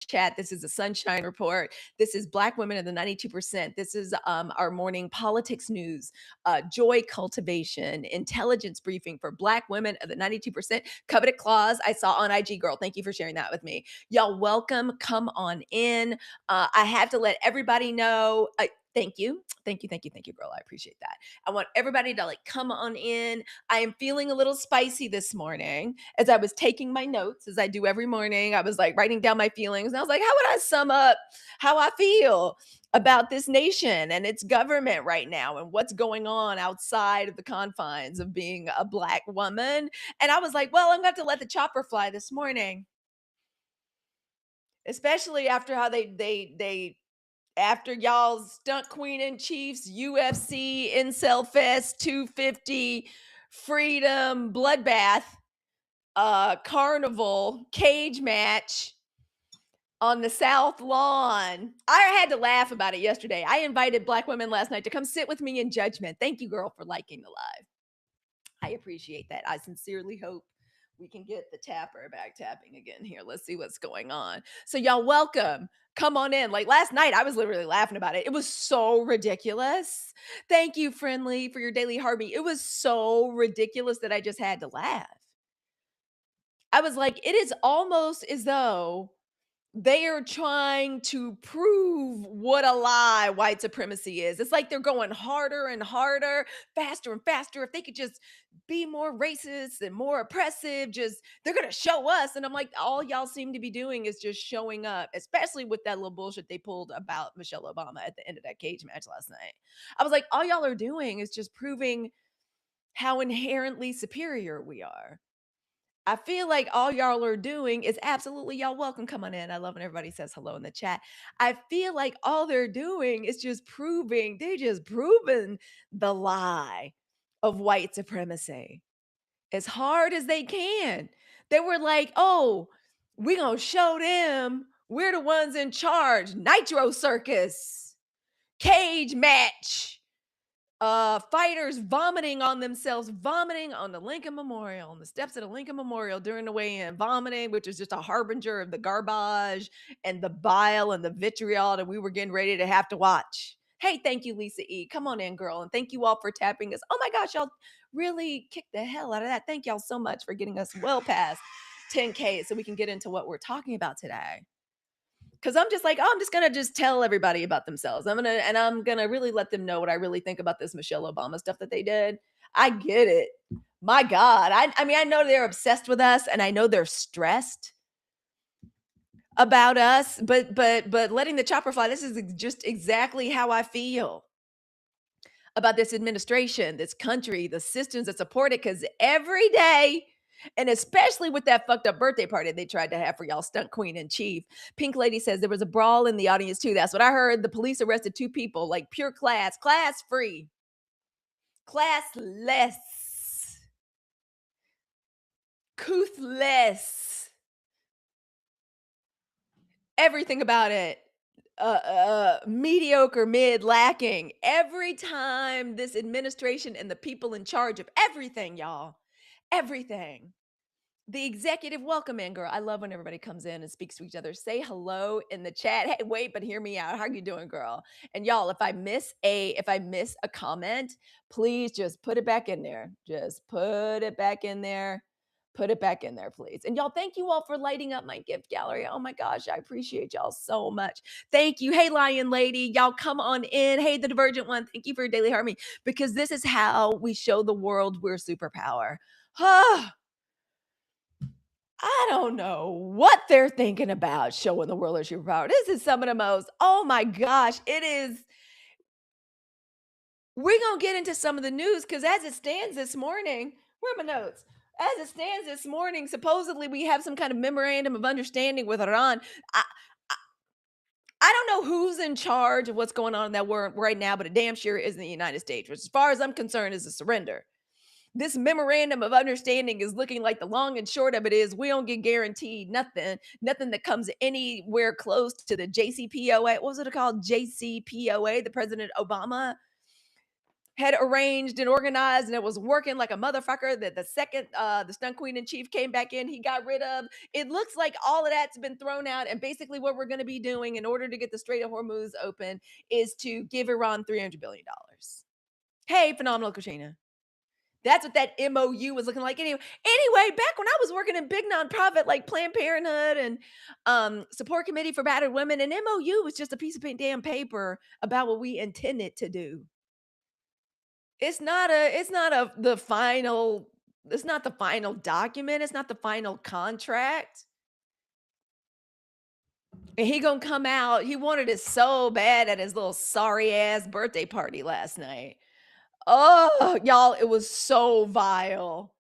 chat. This is the Sunshine Report. This is Black Women of the 92%. This is our morning politics news, joy cultivation, intelligence briefing for Black women of the 92%. Coveted clause I saw on IG, girl. Thank you for sharing that with me. Y'all, welcome. Come on in. I have to let everybody know. Thank you. Thank you. Thank you. Thank you, girl. I appreciate that. I want everybody to like come on in. I am feeling a little spicy this morning. As I was taking my notes, as I do every morning, I was like writing down my feelings. And I was like, how would I sum up how I feel about this nation and its government right now and what's going on outside of the confines of being a Black woman? And I was like, well, I'm going to let the chopper fly this morning, especially after how they after y'all's stunt queen in chiefs, UFC, IncelFest, 250, freedom, bloodbath, carnival, cage match on the South Lawn. I had to laugh about it yesterday. I invited Black women last night to come sit with me in judgment. Thank you, girl, for liking the live. I appreciate that. I sincerely hope we can get the tapper back tapping again here. Let's see what's going on. So, y'all, welcome. Come on in. Like last night, I was literally laughing about it. It was so ridiculous. Thank you, Friendly, for your daily heartbeat. It was so ridiculous that I just had to laugh. I was like, it is almost as though they are trying to prove what a lie white supremacy is. It's like they're going harder and harder, faster and faster. If they could just be more racist and more oppressive, just they're going to show us. And I'm like, all y'all seem to be doing is just showing up, especially with that little bullshit they pulled about Michelle Obama at the end of that cage match last night. I was like, all y'all are doing is just proving how inherently superior we are. I feel like all y'all are doing is absolutely y'all welcome. Come on in. I love when everybody says hello in the chat. I feel like all they're doing is just they're just proving the lie of white supremacy as hard as they can. They were like, oh, we're going to show them we're the ones in charge. Nitro circus, cage match, fighters vomiting on themselves, vomiting on the Lincoln Memorial, on the steps of the Lincoln Memorial during the weigh-in, vomiting, which is just a harbinger of the garbage and the bile and the vitriol that we were getting ready to have to watch. Hey, thank you, Lisa E. Come on in, girl. And thank you all for tapping us. Oh my gosh, y'all really kicked the hell out of that. Thank y'all so much for getting us well past 10K so we can get into what we're talking about today. Cause I'm just like, oh, I'm just gonna just tell everybody about themselves. I'm gonna really let them know what I really think about this Michelle Obama stuff that they did. I get it. My God. I mean, I know they're obsessed with us and I know they're stressed about us, but letting the chopper fly, this is just exactly how I feel about this administration, this country, the systems that support it. Cause every day, and especially with that fucked up birthday party they tried to have for y'all stunt queen in chief. Pink Lady says there was a brawl in the audience too. That's what I heard. The police arrested 2 people, like pure class free, classless, couthless, everything about it. Mediocre, mid, lacking. Every time this administration and the people in charge of everything, y'all, everything. The executive welcome in, girl. I love when everybody comes in and speaks to each other. Say hello in the chat. Hey, wait, but hear me out. How you doing, girl? And y'all, if I miss a comment, please just put it back in there. Just put it back in there. Put it back in there, please. And y'all, thank you all for lighting up my gift gallery. Oh my gosh, I appreciate y'all so much. Thank you. Hey, Lion Lady, y'all come on in. Hey, the Divergent One, thank you for your daily harmony, because this is how we show the world we're superpower. I don't know what they're thinking about showing the world their superpower. This is some of the most, oh my gosh, it is. We're going to get into some of the news because as it stands this morning, where are my notes? As it stands this morning, supposedly we have some kind of memorandum of understanding with Iran. I don't know who's in charge of what's going on in that world right now, but it damn sure isn't the United States, which as far as I'm concerned is a surrender. This memorandum of understanding is looking like the long and short of it is we don't get guaranteed nothing that comes anywhere close to the JCPOA. What was it called? JCPOA, the President Obama had arranged and organized, and it was working like a motherfucker. That the second the stunt queen in chief came back in, he got rid of. It looks like all of that's been thrown out, and basically what we're going to be doing in order to get the Strait of Hormuz open is to give Iran $300 billion. Hey, phenomenal Katrina. That's what that MOU was looking like. Anyway, back when I was working in big nonprofit like Planned Parenthood and Support Committee for Battered Women, an MOU was just a piece of damn paper about what we intended to do. It's not the final document. It's not the final contract. And he gonna come out. He wanted it so bad at his little sorry ass birthday party last night. Oh, y'all, it was so vile.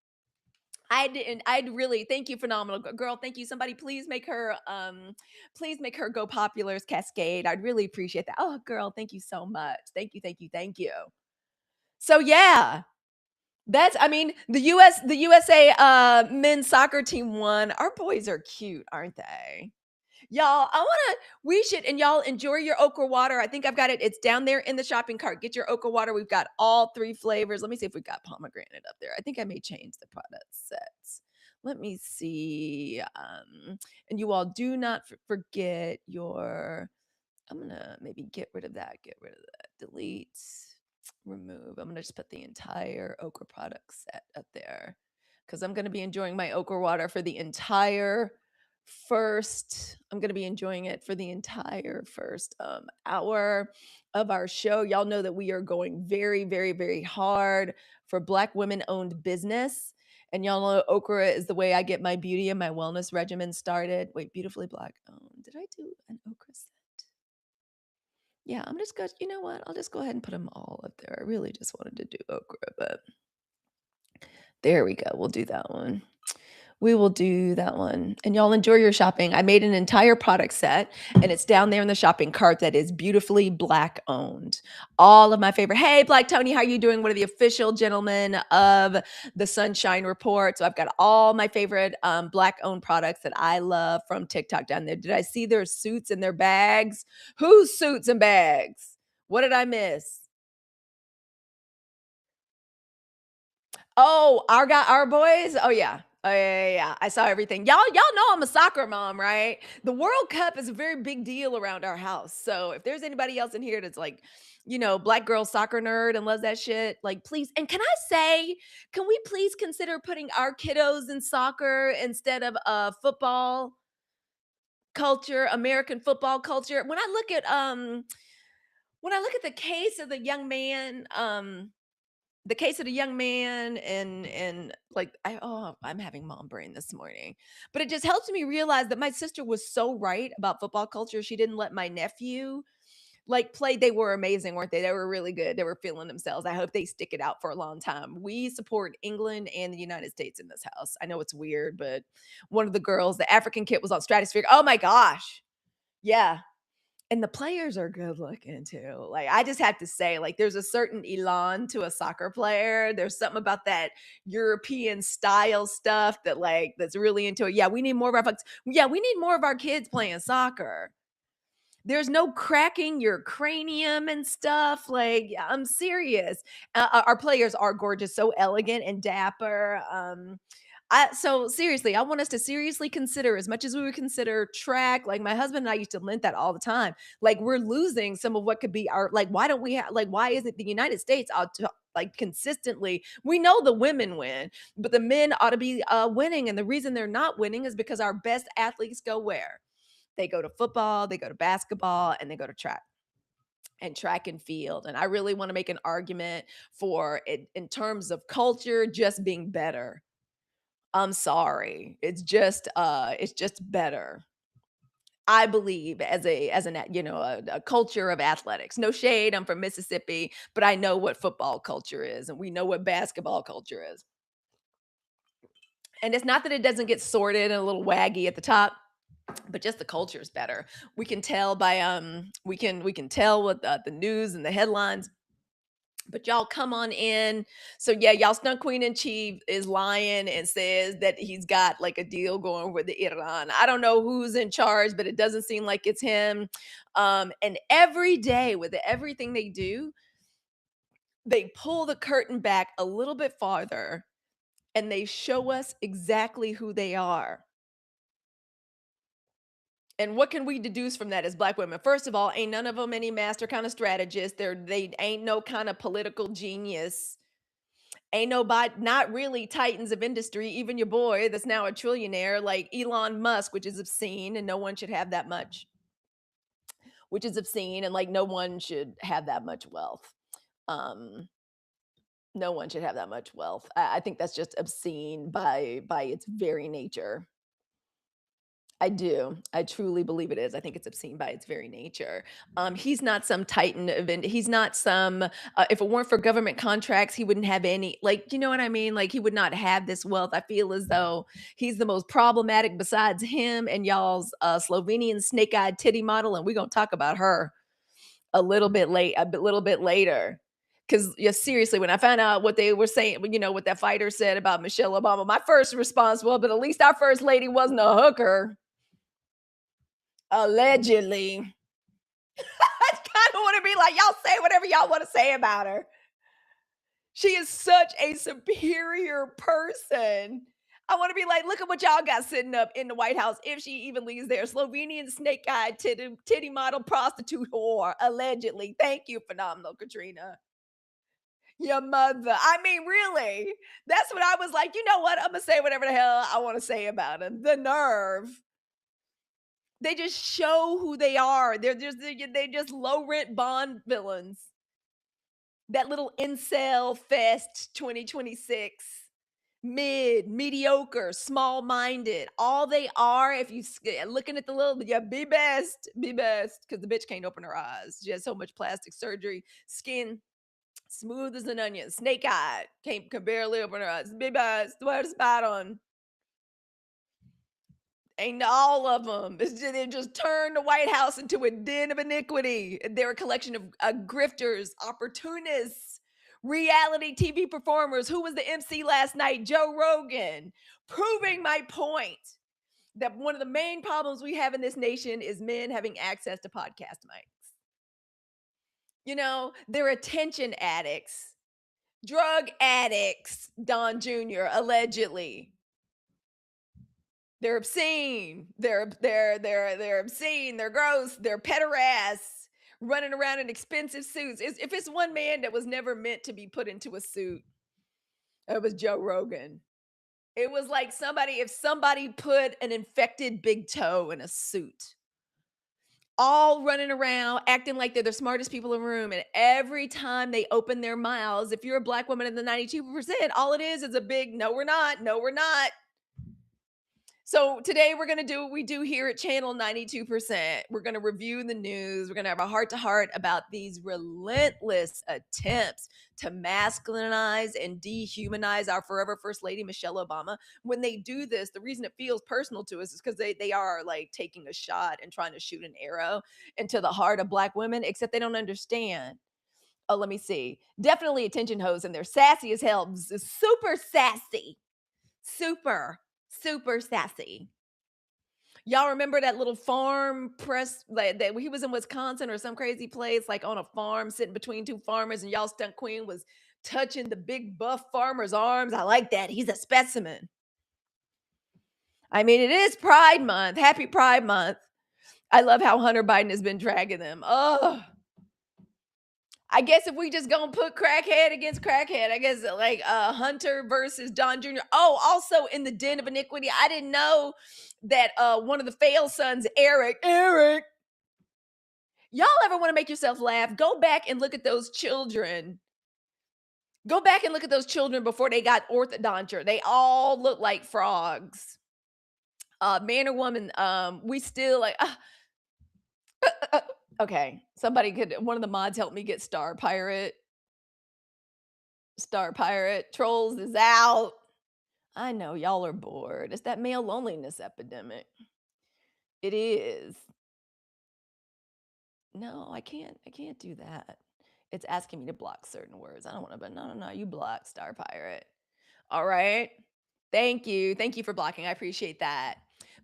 I'd really thank you, phenomenal girl. Thank you. Somebody please make her go populars cascade. I'd really appreciate that. Oh, girl, thank you so much. Thank you, thank you, thank you. So yeah, the USA men's soccer team won. Our boys are cute, aren't they? Y'all, we should, and y'all enjoy your okra water. I think I've got it. It's down there in the shopping cart. Get your okra water. We've got all 3 flavors. Let me see if we got pomegranate up there. I think I may change the product sets. Let me see. And you all do not forget your, I'm gonna maybe get rid of that, delete, remove. I'm gonna just put the entire okra product set up there because I'm gonna be enjoying my okra water for the entire first. I'm gonna be enjoying it for the entire first hour of our show. Y'all know that we are going very, very, very hard for Black women owned business. And y'all know okra is the way I get my beauty and my wellness regimen started. Wait, beautifully Black owned. Did I do an okra set? Yeah, I'm just going to, you know what? I'll just go ahead and put them all up there. I really just wanted to do okra, but there we go. We'll do that one. We will do that one. And y'all enjoy your shopping. I made an entire product set and it's down there in the shopping cart that is beautifully Black owned. All of my favorite. Hey, Black Tony, how are you doing? One of the official gentlemen of the Sunshine Report. So I've got all my favorite Black owned products that I love from TikTok down there. Did I see their suits and their bags? Whose suits and bags? What did I miss? Oh, our boys? Oh yeah. Oh yeah. I saw everything. Y'all know I'm a soccer mom, right? The World Cup is a very big deal around our house. So if there's anybody else in here that's like, Black girl soccer nerd and loves that shit, like please. And can I say, can we please consider putting our kiddos in soccer instead of football culture, American football culture? When I look at the case of the young man and like I'm having mom brain this morning, but it just helps me realize that my sister was so right about football culture. She didn't let my nephew like play. They were amazing, weren't they? They were really good. They were feeling themselves. I hope they stick it out for a long time. We support England and the United States in this house. I know it's weird, but one of the girls, the African kid, was on Stratosphere. Oh my gosh. Yeah, and the players are good looking too. Like, I just have to say, like, there's a certain elan to a soccer player. There's something about that European style stuff that's really into it. Yeah, we need more of our we need more of our kids playing soccer. There's no cracking your cranium and stuff. Like, yeah, I'm serious. Our players are gorgeous, so elegant and dapper. So seriously, I want us to seriously consider, as much as we would consider track. Like my husband and I used to lament that all the time. Like we're losing some of what could be our, like, why don't we have, like, why isn't the United States ought to, like, consistently, we know the women win, but the men ought to be winning. And the reason they're not winning is because our best athletes go where? They go to football, they go to basketball, and they go to track and field. And I really want to make an argument for it in terms of culture just being better. I'm sorry. It's just better. I believe a culture of athletics. No shade. I'm from Mississippi, but I know what football culture is, and we know what basketball culture is. And it's not that it doesn't get sorted and a little waggy at the top, but just the culture is better. We can tell by we can tell with the news and the headlines. But y'all come on in. So yeah, y'all stunt queen in chief is lying and says that he's got like a deal going with the Iran. I don't know who's in charge, but it doesn't seem like it's him. And every day with everything they do, They pull the curtain back a little bit farther and they show us exactly who they are. And what can we deduce from that as Black women? First of all, ain't none of them any master kind of strategists. They ain't no kind of political genius. Ain't nobody, not really titans of industry. Even your boy that's now a trillionaire, like Elon Musk, which is obscene, and no one should have that much, which is obscene, and like no one should have that much wealth. Um, no one should have that much wealth. I think that's just obscene by its very nature. I do. I truly believe it is. I think it's obscene by its very nature. He's not some titan event. He's not some. If it weren't for government contracts, he wouldn't have any. Like, you know what I mean? Like, he would not have this wealth. I feel as though he's the most problematic besides him and y'all's Slovenian snake-eyed titty model, and we're gonna talk about her little bit later. Because yeah, seriously, when I found out what they were saying, what that fighter said about Michelle Obama, my first response was, "But at least our first lady wasn't a hooker." Allegedly. I kind of want to be like, y'all say whatever y'all want to say about her. She is such a superior person. I want to be like, look at what y'all got sitting up in the White House if she even leaves there. Slovenian snake eyed titty model prostitute whore, allegedly. Thank you, phenomenal Katrina. Your mother. I mean, really. That's what I was like. You know what? I'm going to say whatever the hell I want to say about him. The nerve. They just show who they are. They're just low rent Bond villains. That little IncelFest 2026. Mediocre, small-minded. All they are, if you looking at the little, yeah, be best, because the bitch can't open her eyes. She has so much plastic surgery, skin smooth as an onion, snake-eyed, can barely open her eyes. Be best, wear the spot on. Ain't all of them. They just turned the White House into a den of iniquity. They're a collection of grifters, opportunists, reality TV performers. Who was the MC last night? Joe Rogan. Proving my point that one of the main problems we have in this nation is men having access to podcast mics. They're attention addicts, drug addicts, Don Jr., allegedly. They're obscene. They're obscene. They're gross. They're pederasts running around in expensive suits. If it's one man that was never meant to be put into a suit, it was Joe Rogan. It was like if somebody put an infected big toe in a suit, all running around acting like they're the smartest people in the room. And every time they open their mouths, if you're a Black woman in the 92%, all it is a big, no, we're not. No, we're not. So today we're going to do what we do here at Channel 92%. We're going to review the news. We're going to have a heart-to-heart about these relentless attempts to masculinize and dehumanize our forever First Lady, Michelle Obama. When they do this, the reason it feels personal to us is because they are like taking a shot and trying to shoot an arrow into the heart of Black women, except they don't understand. Oh, let me see. Definitely attention hoes, and they're sassy as hell. Super sassy. Super sassy. Y'all remember that little farm press that he was in Wisconsin or some crazy place, like on a farm sitting between two farmers, and y'all stunt queen was touching the big buff farmer's arms. I like that. He's a specimen. I mean, it is Pride Month. Happy Pride Month. I love how Hunter Biden has been dragging them. Oh, I guess if we just gonna put crackhead against crackhead, I guess like Hunter versus Don Jr. Oh, also in the den of iniquity, I didn't know that one of the fail sons, Eric. Y'all ever want to make yourself laugh? Go back and look at those children. Go back and look at those children before they got orthodonture. They all look like frogs. Man or woman, we still like. Okay, one of the mods help me get Star Pirate. Star Pirate Trolls is out. I know y'all are bored. It's that male loneliness epidemic. It is. No, I can't do that. It's asking me to block certain words. I don't want to, but no, you block Star Pirate. All right. Thank you. Thank you for blocking. I appreciate that.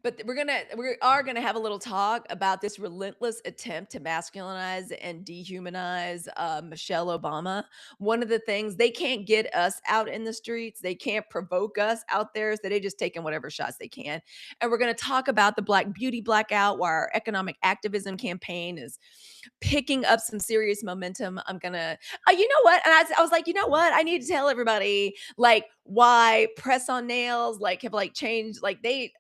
But we are gonna have a little talk about this relentless attempt to masculinize and dehumanize Michelle Obama. One of the things they can't get us out in the streets, they can't provoke us out there, so they just taking whatever shots they can. And we're gonna talk about the Black Beauty blackout, where our economic activism campaign is picking up some serious momentum. I'm gonna, you know what? And I was like, you know what? I need to tell everybody like why press on nails like have like changed. Like they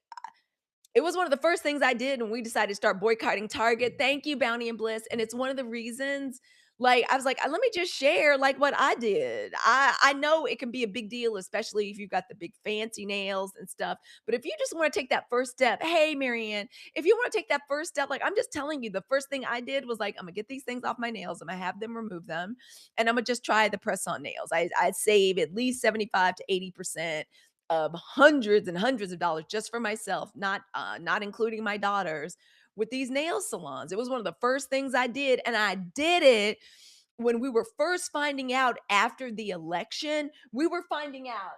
it was one of the first things I did when we decided to start boycotting Target. Thank you, Bounty and Bliss. And it's one of the reasons, like, I was like, let me just share like what I did. I know it can be a big deal, especially if you've got the big fancy nails and stuff. But if you just want to take that first step, hey, Marianne, if you want to take that first step, like I'm just telling you, the first thing I did was like, I'm gonna get these things off my nails, I'm gonna have them remove them, and I'm gonna just try the press-on nails. I'd save at least 75 to 80% of hundreds and hundreds of dollars just for myself, not including my daughters, with these nail salons. It was one of the first things I did, and I did it when we were first finding out after the election. We were finding out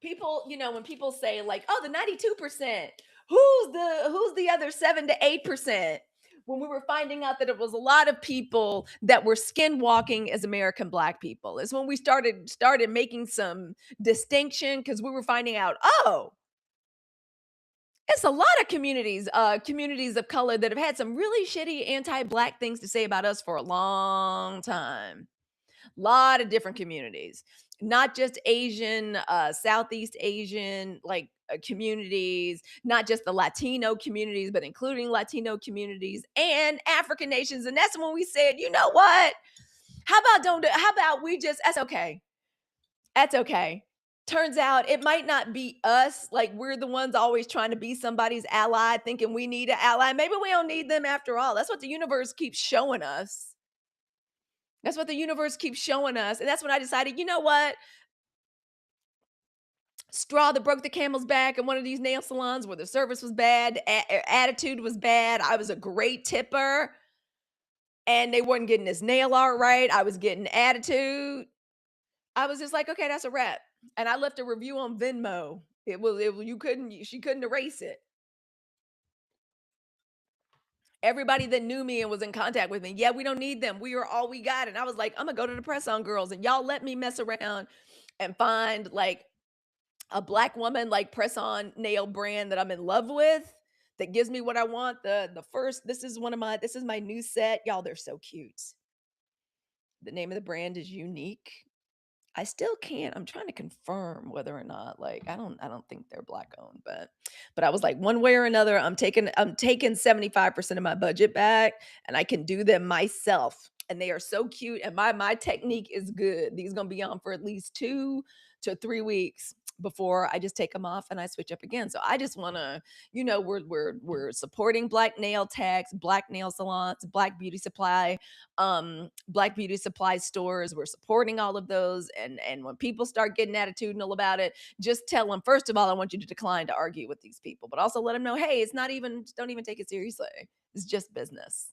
people, when people say like, "Oh, the 92%, who's the other 7 to 8%?" When we were finding out that it was a lot of people that were skinwalking as American Black people, is when we started making some distinction, because we were finding out, oh, it's a lot of communities of color that have had some really shitty anti-Black things to say about us for a long time. Lot of different communities, not just Asian, Southeast Asian, like, communities, not just the Latino communities, but including Latino communities and African nations. And that's when we said, "You know what? How about we just that's okay. That's okay." Turns out it might not be us, like, we're the ones always trying to be somebody's ally, thinking we need an ally. Maybe we don't need them after all. That's what the universe keeps showing us. That's what the universe keeps showing us. And that's when I decided, you know what? Straw that broke the camel's back in one of these nail salons where the service was bad, attitude was bad. I was a great tipper, and they weren't getting this nail art right. I was getting attitude. I was just like, okay, that's a wrap. And I left a review on Venmo. You couldn't, she couldn't erase it. Everybody that knew me and was in contact with me, yeah, we don't need them. We are all we got. And I was like, I'm gonna go to the press on girls, and y'all let me mess around and find like a Black woman like press on nail brand that I'm in love with, that gives me what I want. The first this is my new set. Y'all, they're so cute. The name of the brand is Unique. I still can't. I'm trying to confirm whether or not like I don't think they're Black owned, but I was like, one way or another, I'm taking 75% of my budget back, and I can do them myself. And they are so cute, and my technique is good. These gonna be on for at least 2 to 3 weeks before I just take them off and I switch up again. So I just want to, we're supporting Black nail techs, Black nail salons, Black beauty supply stores. We're supporting all of those. And when people start getting attitudinal about it, just tell them, first of all, I want you to decline to argue with these people, but also let them know, hey, it's not even, don't even take it seriously. It's just business.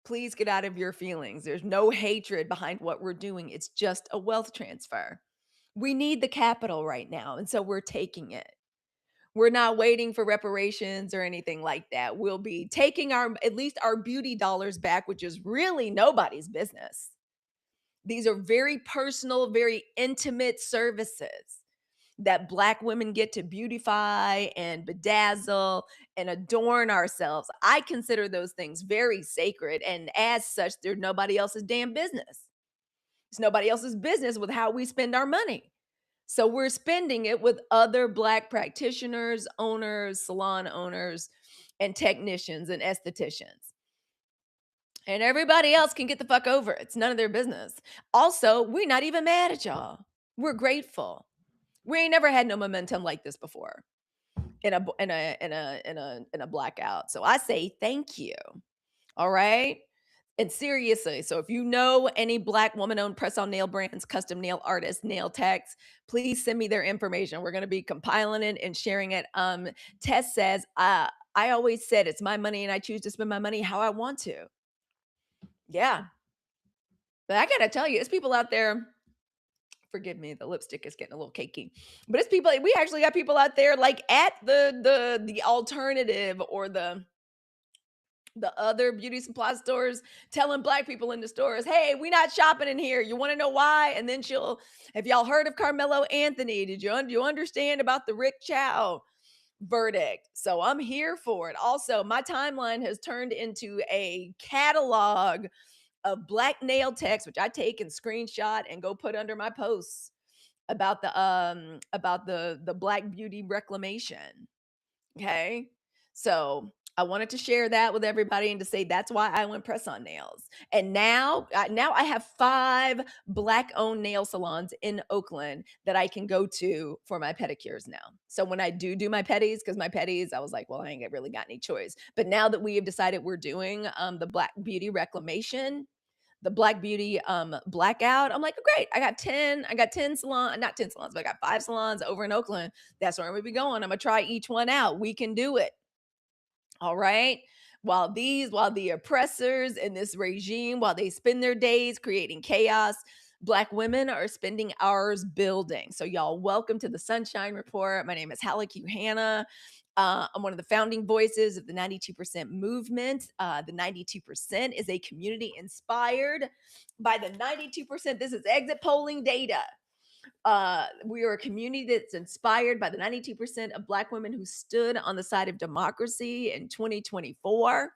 Please get out of your feelings. There's no hatred behind what we're doing. It's just a wealth transfer. We need the capital right now, and so we're taking it. We're not waiting for reparations or anything like that. We'll be taking our at least our beauty dollars back, which is really nobody's business. These are very personal, very intimate services that Black women get to beautify and bedazzle and adorn ourselves. I consider those things very sacred, and as such, they're nobody else's damn business. It's nobody else's business with how we spend our money. So we're spending it with other Black practitioners, owners, salon owners, and technicians and estheticians. And everybody else can get the fuck over it. It's none of their business. Also, we're not even mad at y'all. We're grateful. We ain't never had no momentum like this before in a blackout. So I say thank you. All right. And seriously, so if you know any Black woman-owned press-on nail brands, custom nail artists, nail techs, please send me their information. We're going to be compiling it and sharing it. Tess says, I always said it's my money and I choose to spend my money how I want to. Yeah. But I got to tell you, it's people out there Forgive me, the lipstick is getting a little cakey. But it's people, we actually got people out there like at the alternative or the other beauty supply stores telling black people in the stores, hey, we not shopping in here. You want to know why? And then she'll, have y'all heard of Carmelo Anthony? Did you understand about the Rick Chow verdict? So I'm here for it. Also, my timeline has turned into a catalog of black nail techs, which I take and screenshot and go put under my posts about the black beauty reclamation. Okay. So I wanted to share that with everybody and to say that's why I went press on nails. And now I have 5 black owned nail salons in Oakland that I can go to for my pedicures now. So when I do my pedis, because my pedis, I was like, well, I ain't really got any choice. But now that we have decided we're doing the black beauty reclamation, the black beauty blackout, I'm like, oh, great, I got 10 salons, not 10 salons, but I got 5 salons over in Oakland. That's where I'm gonna be going. I'm gonna try each one out. We can do it. All right. While the oppressors in this regime, while they spend their days creating chaos, black women are spending hours building. So y'all, welcome to the Sunshine Report. My name is Halicue Hannah. I'm one of the founding voices of the 92% movement. The 92% is a community inspired by the 92%. This is exit polling data. We are a community that's inspired by the 92% of black women who stood on the side of democracy in 2024.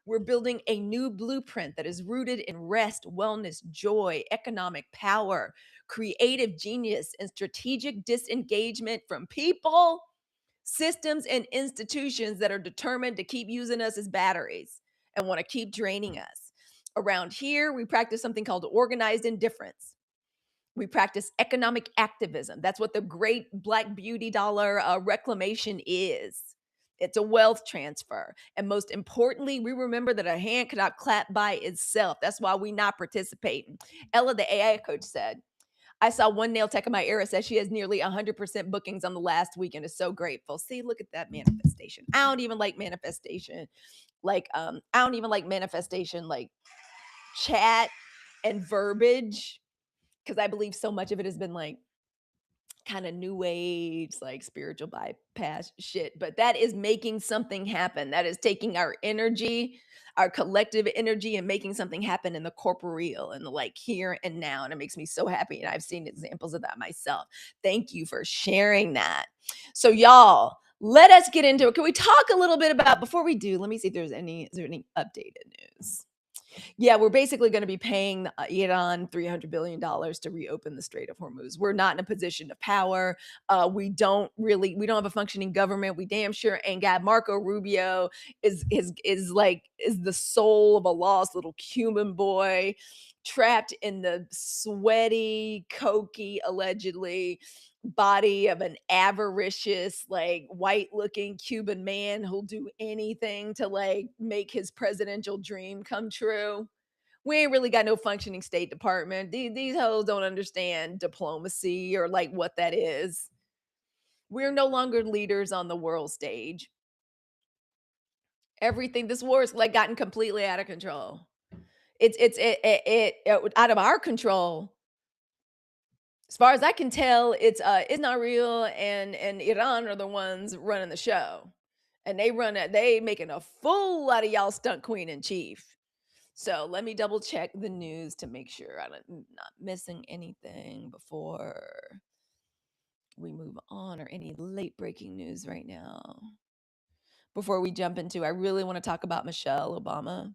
We're building a new blueprint that is rooted in rest, wellness, joy, economic power, creative genius, and strategic disengagement from people, systems, and institutions that are determined to keep using us as batteries and want to keep draining us. Around here, we practice something called organized indifference. We practice economic activism. That's what the great Black beauty dollar reclamation is. It's a wealth transfer. And most importantly, we remember that a hand cannot clap by itself. That's why we not participating. Ella, the AI coach, said, I saw one nail tech in my era said she has nearly 100% bookings on the last week and is so grateful. See, look at that manifestation. I don't even like manifestation. I don't even like manifestation like chat and verbiage, because I believe so much of it has been like kind of new age, like spiritual bypass shit. But that is making something happen. That is taking our energy, our collective energy, and making something happen in the corporeal and the like here and now. And it makes me so happy. And I've seen examples of that myself. Thank you for sharing that. So, y'all, let us get into it. Can we talk a little bit about, before we do, let me see if is there any updated news? Yeah, we're basically going to be paying Iran $300 billion to reopen the Strait of Hormuz. We're not in a position of power. We don't have a functioning government. We damn sure ain't got Marco Rubio is the soul of a lost little Cuban boy trapped in the sweaty, cokey, allegedly body of an avaricious, like white looking Cuban man who'll do anything to like make his presidential dream come true. We ain't really got no functioning State Department. These hoes don't understand diplomacy or like what that is. We're no longer leaders on the world stage. Everything, this war is like gotten completely out of control. It out of our control. As far as I can tell, it's not real, and Iran are the ones running the show, and they making a fool out of y'all stunt queen in chief. So let me double check the news to make sure I'm not missing anything before we move on, or any late breaking news right now. Before we jump into, I really want to talk about Michelle Obama.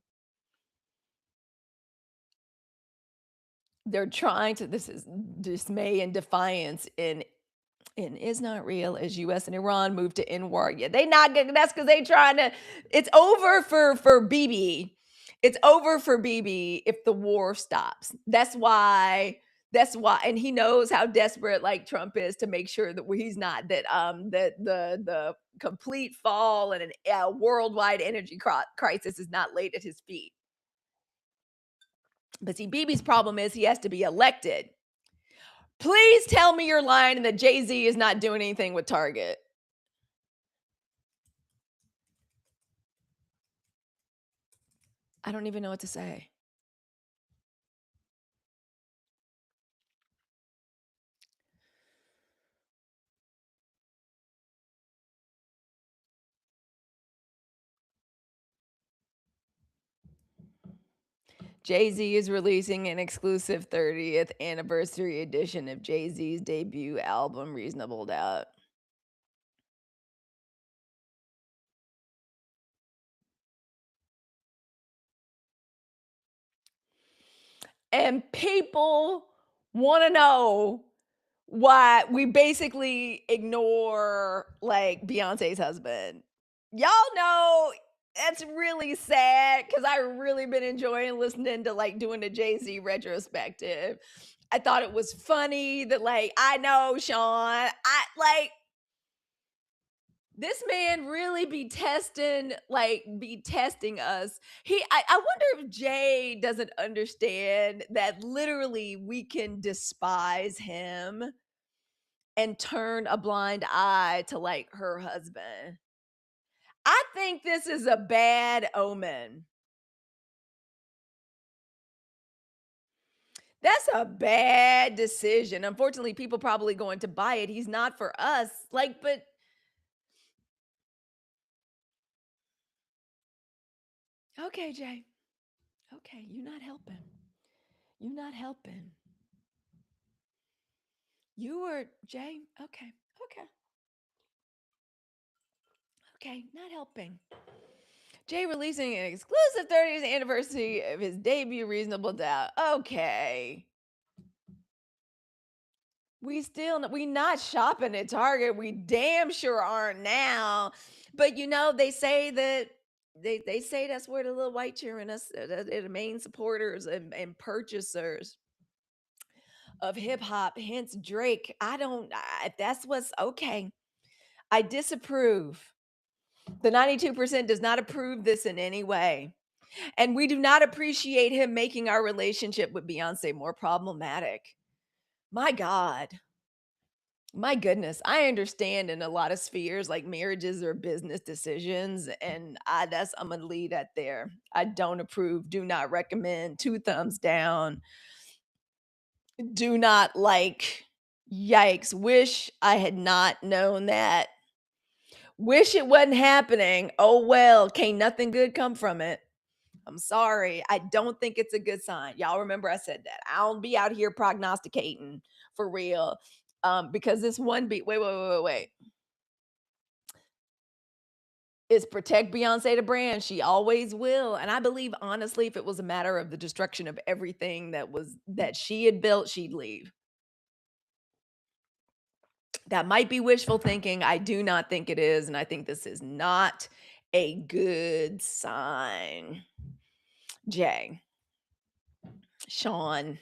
They're trying to, this is dismay and defiance in is not real as US and Iran move to end war. Yeah, they not good. That's because they trying to, it's over for Bibi. It's over for Bibi if the war stops. That's why, and he knows how desperate like Trump is to make sure that he's not, that the complete fall and a worldwide energy crisis is not laid at his feet. But see, Bibi's problem is he has to be elected. Please tell me you're lying and that Jay-Z is not doing anything with Target. I don't even know what to say. Jay-Z is releasing an exclusive 30th anniversary edition of Jay-Z's debut album, Reasonable Doubt. And people want to know why we basically ignore like Beyonce's husband. Y'all know that's really sad because I really been enjoying listening to like doing the Jay-Z retrospective. I thought it was funny that like I know Sean, I like this man really be testing us. I wonder if Jay doesn't understand that literally we can despise him and turn a blind eye to like her husband. I think this is a bad omen. That's a bad decision. Unfortunately, people probably going to buy it. He's not for us. Like, but okay, Jay. Okay, you're not helping. You're not helping. You were Jay. Okay. Okay. Okay, not helping. Jay releasing an exclusive 30th anniversary of his debut Reasonable Doubt. Okay. We not shopping at Target. We damn sure aren't now. But you know, they say that they say that's where the little white cheering us they're the main supporters and purchasers of hip hop, hence Drake. If that's what's okay. I disapprove. The 92% does not approve this in any way. And we do not appreciate him making our relationship with Beyonce more problematic. My God. My goodness. I understand in a lot of spheres, like marriages or business decisions. And I'm gonna leave that there. I don't approve, do not recommend, 2 thumbs down, do not like. Yikes. Wish I had not known that. Wish it wasn't happening. Oh well, can't nothing good come from it. I'm sorry. I don't think it's a good sign. Y'all remember I said that. I don't be out here prognosticating for real. Because this one beat, wait. Is protect Beyonce the brand. She always will. And I believe honestly, if it was a matter of the destruction of everything that she had built, she'd leave. That might be wishful thinking. I do not think it is. And I think this is not a good sign. Jay, Sean,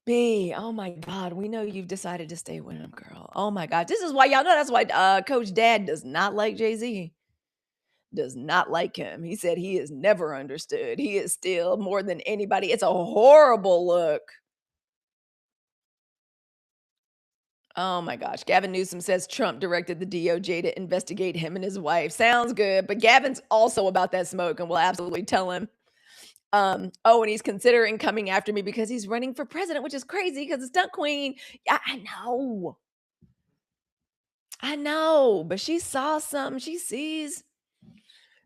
B, oh my God, we know you've decided to stay with him, girl. Oh my God. This is why y'all know that's why Coach Dad does not like Jay-Z. Does not like him. He said he is never understood. He is still more than anybody. It's a horrible look. Oh my gosh. Gavin Newsom says Trump directed the DOJ to investigate him and his wife. Sounds good. But Gavin's also about that smoke and will absolutely tell him. Oh, and he's considering coming after me because he's running for president, which is crazy because it's Stunt Queen. Yeah, I know. I know. But she saw something. She sees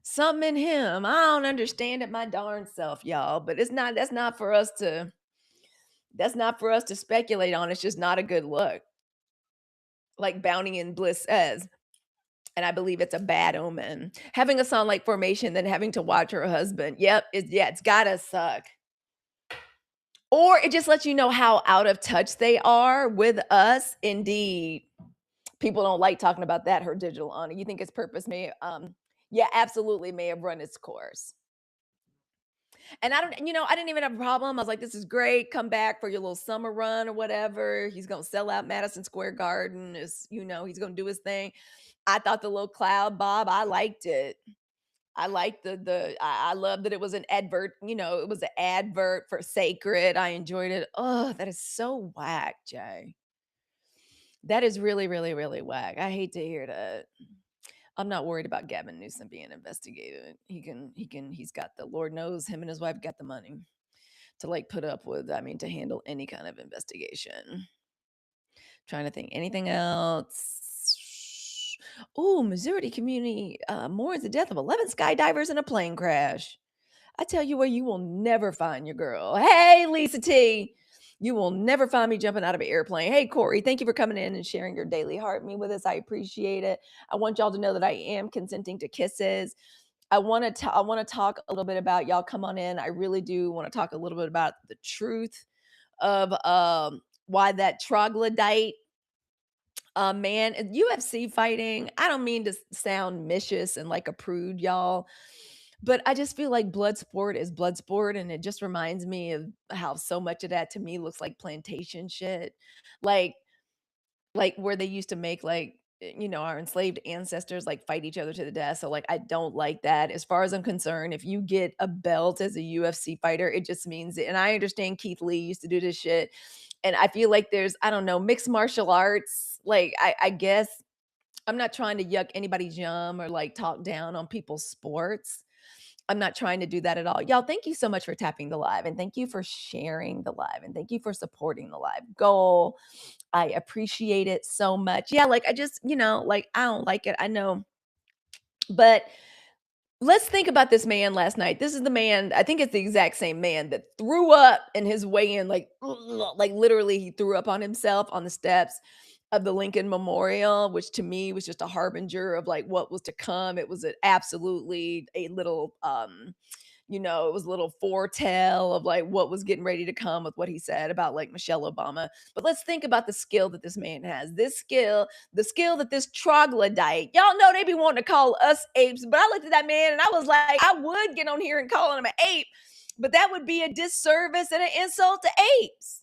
something in him. I don't understand it my darn self, y'all. But that's not for us to speculate on. It's just not a good look. Like Bounty and Bliss says. And I believe it's a bad omen. Having a song like Formation, then having to watch her husband. Yep, it's gotta suck. Or it just lets you know how out of touch they are with us. Indeed. People don't like talking about that, her digital honor. You think its purpose may yeah, absolutely may have run its course. And I didn't even have a problem. I was like, this is great. Come back for your little summer run or whatever. He's gonna sell out Madison Square Garden. He's gonna do his thing. I thought the little cloud bob, I liked it. I liked I love that it was an advert, it was an advert for Sacred. I enjoyed it. Oh, that is so whack, Jay. That is really, really, really whack. I hate to hear that. I'm not worried about Gavin Newsom being investigated. He's got the Lord knows him and his wife got the money to like put up with, I mean, to handle any kind of investigation. Trying to think anything else. Oh, Missouri community mourns the death of 11 skydivers in a plane crash. I tell you where you will never find your girl. Hey, Lisa T. You will never find me jumping out of an airplane. Hey, Corey, thank you for coming in and sharing your daily heart me with us. I appreciate it. I want y'all to know that I am consenting to kisses. I want to talk a little bit about y'all. Come on in. I really do want to talk a little bit about the truth of why that troglodyte man UFC fighting. I don't mean to sound vicious and like a prude, y'all, but I just feel like blood sport is blood sport, and it just reminds me of how so much of that to me looks like plantation shit. Like where they used to make our enslaved ancestors like fight each other to the death. So like I don't like that. As far as I'm concerned, if you get a belt as a UFC fighter, it just means it. And I understand Keith Lee used to do this shit. And I feel like there's, I don't know, mixed martial arts. Like I guess I'm not trying to yuck anybody's yum or like talk down on people's sports. I'm not trying to do that at all. Y'all, thank you so much for tapping the live, and thank you for sharing the live, and thank you for supporting the live goal. I appreciate it so much. Yeah, like I just, like I don't like it. I know. But let's think about this man last night. This is the man, I think it's the exact same man that threw up in his way in, like literally he threw up on himself on the steps of the Lincoln Memorial, which to me was just a harbinger of like what was to come. It was absolutely a little it was a little foretell of like what was getting ready to come with what he said about like Michelle Obama. But let's think about the skill that this man has. This skill, the skill that this troglodyte, y'all know they be wanting to call us apes, but I looked at that man and I was like, I would get on here and call him an ape, but that would be a disservice and an insult to apes.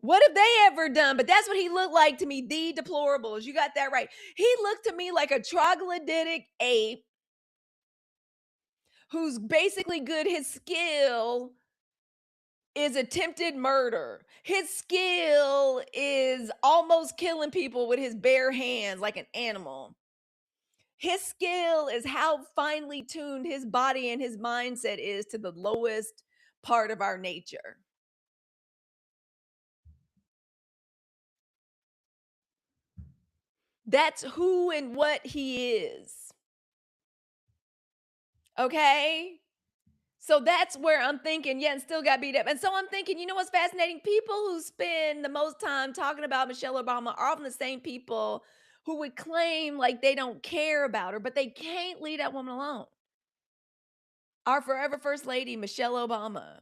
What have they ever done? But that's what he looked like to me. The deplorables. You got that right. He looked to me like a troglodytic ape who's basically good. His skill is attempted murder. His skill is almost killing people with his bare hands like an animal. His skill is how finely tuned his body and his mindset is to the lowest part of our nature. That's who and what he is. Okay? So that's where I'm thinking, yeah, and still got beat up. And so I'm thinking, you know what's fascinating? People who spend the most time talking about Michelle Obama are often the same people who would claim like they don't care about her, but they can't leave that woman alone. Our forever First Lady, Michelle Obama.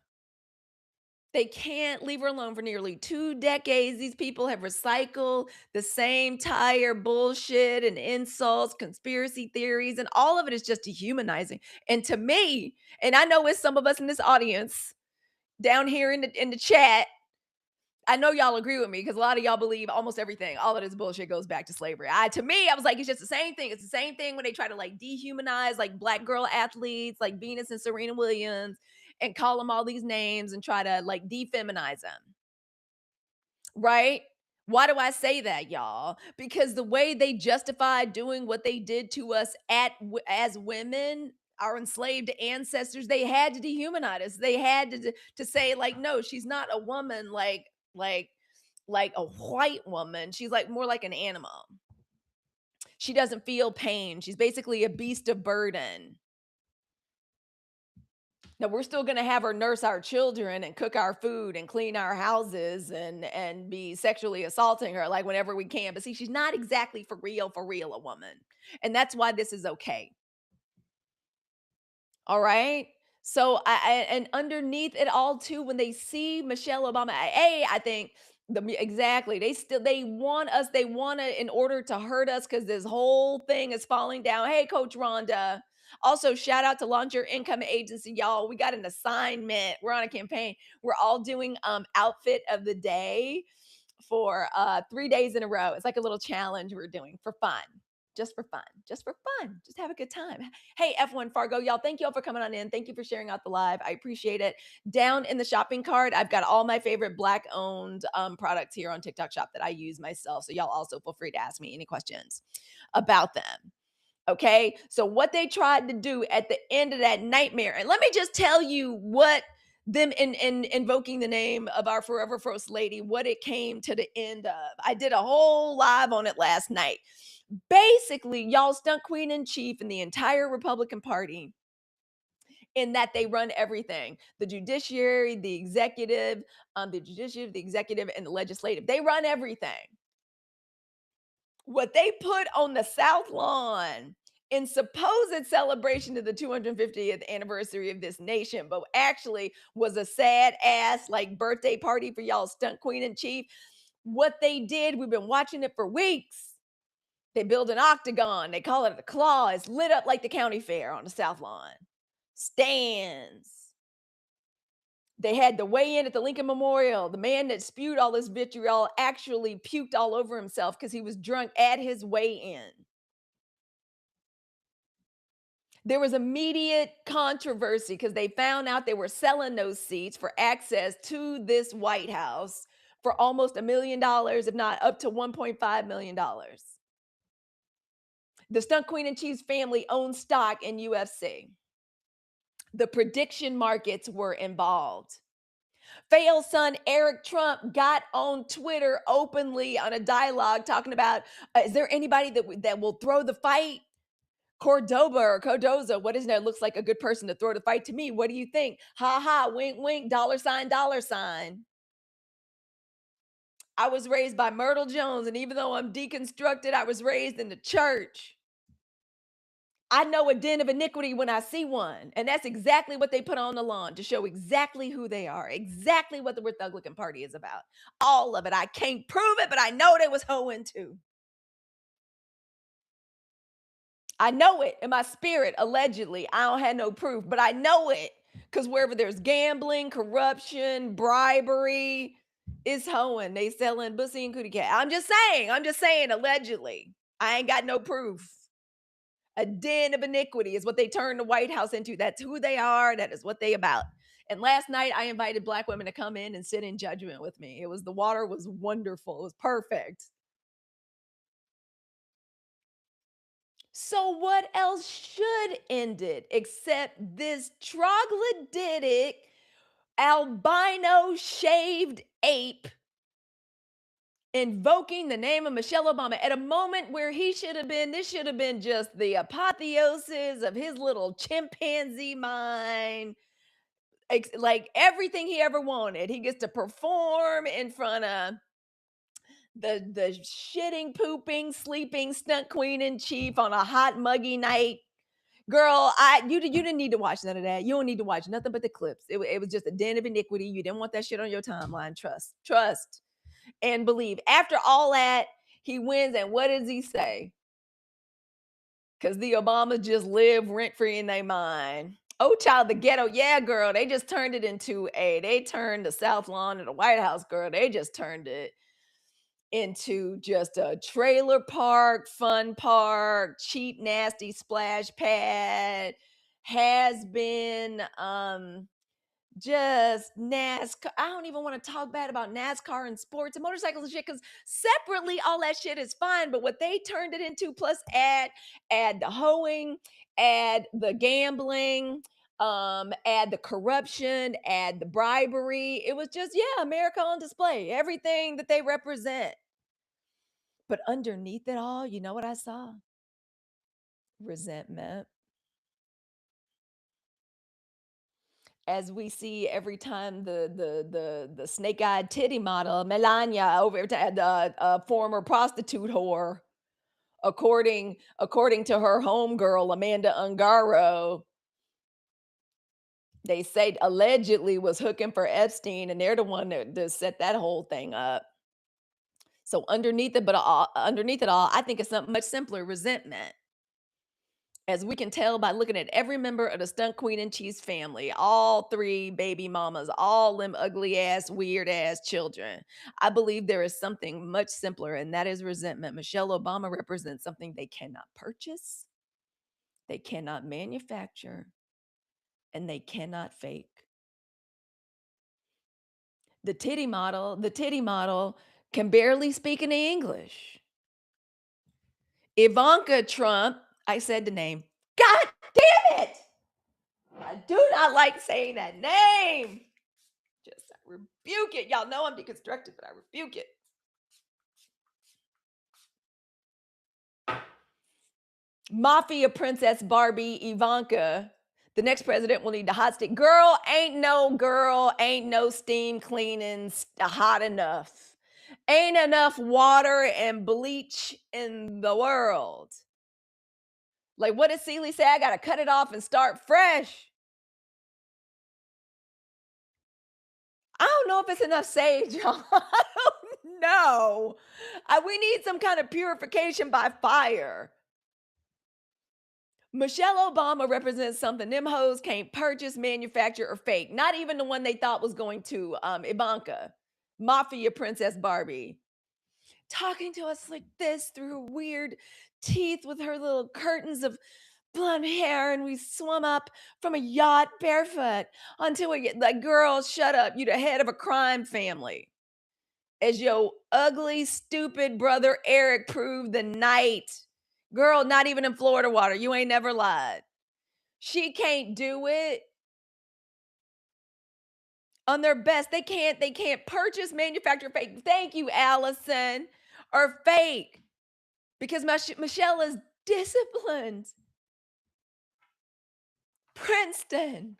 They can't leave her alone for nearly 2 decades. These people have recycled the same tire bullshit and insults, conspiracy theories, and all of it is just dehumanizing. And to me, and I know it's some of us in this audience down here in the chat, I know y'all agree with me because a lot of y'all believe almost everything. All of this bullshit goes back to slavery. To me, I was like, it's just the same thing. It's the same thing when they try to like dehumanize like black girl athletes like Venus and Serena Williams and call them all these names and try to like defeminize them. Right? Why do I say that, y'all? Because the way they justify doing what they did to us as women, our enslaved ancestors, they had to dehumanize us. They had to say like, no, she's not a woman like like a white woman. She's like more like an animal. She doesn't feel pain. She's basically a beast of burden. Now we're still going to have her nurse our children and cook our food and clean our houses and be sexually assaulting her like whenever we can. But see, she's not exactly for real a woman. And that's why this is okay. All right. So and underneath it all too, when they see Michelle Obama, I think exactly they want us, they want to in order to hurt us because this whole thing is falling down. Hey, Coach Rhonda. Also, shout out to Launch Your Income Agency, y'all. We got an assignment. We're on a campaign. We're all doing outfit of the day for 3 days in a row. It's like a little challenge we're doing for fun. Just for fun, just for fun, just have a good time. Hey, F1 Fargo, y'all, thank y'all for coming on in. Thank you for sharing out the live. I appreciate it. Down in the shopping cart, I've got all my favorite Black owned products here on TikTok Shop that I use myself. So y'all also feel free to ask me any questions about them. Okay. So what they tried to do at the end of that nightmare, and let me just tell you what them in invoking the name of our forever first lady, what it came to the end of. I did a whole live on it last night. Basically, y'all stunt queen in chief in the entire Republican Party in that they run everything. The judiciary, the executive, the executive, and the legislative. They run everything. What they put on the South Lawn in supposed celebration of the 250th anniversary of this nation, but actually was a sad ass like birthday party for y'all stunt queen in chief. What they did, we've been watching it for weeks. They build an octagon. They call it the claw. It's lit up like the county fair on the South Lawn. Stands. They had the weigh in at the Lincoln Memorial. The man that spewed all this vitriol actually puked all over himself because he was drunk at his weigh in. There was immediate controversy because they found out they were selling those seats for access to this White House for almost $1 million, if not up to $1.5 million. The stunt queen and chief's family owns stock in UFC. The prediction markets were involved. Faye's son Eric Trump got on Twitter openly on a dialogue talking about, is there anybody that will throw the fight? Cordoba or Cordoza, what is that? Looks like a good person to throw the fight to me. What do you think? Ha ha, wink, wink, dollar sign, dollar sign. I was raised by Myrtle Jones, and even though I'm deconstructed, I was raised in the church. I know a den of iniquity when I see one. And that's exactly what they put on the lawn to show exactly who they are, exactly what the Republican Party is about. All of it. I can't prove it, but I know they was hoeing too. I know it in my spirit, allegedly. I don't have no proof, but I know it because wherever there's gambling, corruption, bribery, it's hoeing. They selling pussy and cootie cat. I'm just saying, allegedly. I ain't got no proof. A den of iniquity is what they turned the White House into. That's who they are. That is what they about. And last night I invited Black women to come in and sit in judgment with me. The water was wonderful. It was perfect. So what else should end it except this troglodytic albino shaved ape invoking the name of Michelle Obama at a moment where this should have been just the apotheosis of his little chimpanzee mind. Like everything he ever wanted. He gets to perform in front of the shitting, pooping, sleeping stunt queen in chief on a hot, muggy night. Girl, you didn't need to watch none of that. You don't need to watch nothing but the clips. It was just a den of iniquity. You didn't want that shit on your timeline. Trust, and believe. After all that, he wins, and what does he say? Because the Obamas just live rent free in their mind. Oh, child, the ghetto. Yeah, girl. They just turned it they turned the South Lawn of the White House, girl. They just turned it into just a trailer park, fun park, cheap, nasty splash pad, has been just NASCAR. I don't even want to talk bad about NASCAR and sports and motorcycles and shit because separately all that shit is fine. But what they turned it into, plus add the hoeing, add the gambling, add the corruption, add the bribery. It was just, yeah, America on display. Everything that they represent. But underneath it all, you know what I saw? Resentment. As we see every time the snake-eyed titty model Melania over every time the former prostitute whore, according to her homegirl Amanda Ungaro, they say allegedly was hooking for Epstein, and they're the one that set that whole thing up. So underneath it all, I think it's something much simpler: resentment. As we can tell by looking at every member of the stunt queen and chief's family, all three baby mamas, all them ugly ass, weird ass children. I believe there is something much simpler, and that is resentment. Michelle Obama represents something they cannot purchase, they cannot manufacture, and they cannot fake. The titty model can barely speak any English. Ivanka Trump, I said the name. God damn it! I do not like saying that name. Just I rebuke it. Y'all know I'm deconstructed, but I rebuke it. Mafia princess Barbie Ivanka, The next president will need the hot stick. Girl, ain't no steam cleaning hot enough. Ain't enough water and bleach in the world. Like, what does Seeley say? I got to cut it off and start fresh. I don't know if it's enough sage, y'all. I don't know. We need some kind of purification by fire. Michelle Obama represents something them hoes can't purchase, manufacture, or fake. Not even the one they thought was going to, Ivanka, Mafia Princess Barbie. Talking to us like this through her weird teeth with her little curtains of blonde hair, and we swum up from a yacht barefoot onto a, like, girl, shut up. You the head of a crime family. As your ugly, stupid brother Eric proved the night. Girl, not even in Florida water. You ain't never lied. She can't do it on their best. They can't purchase, manufacture, fake. Thank you, Allison. Or fake. Because Michelle is disciplined. Princeton.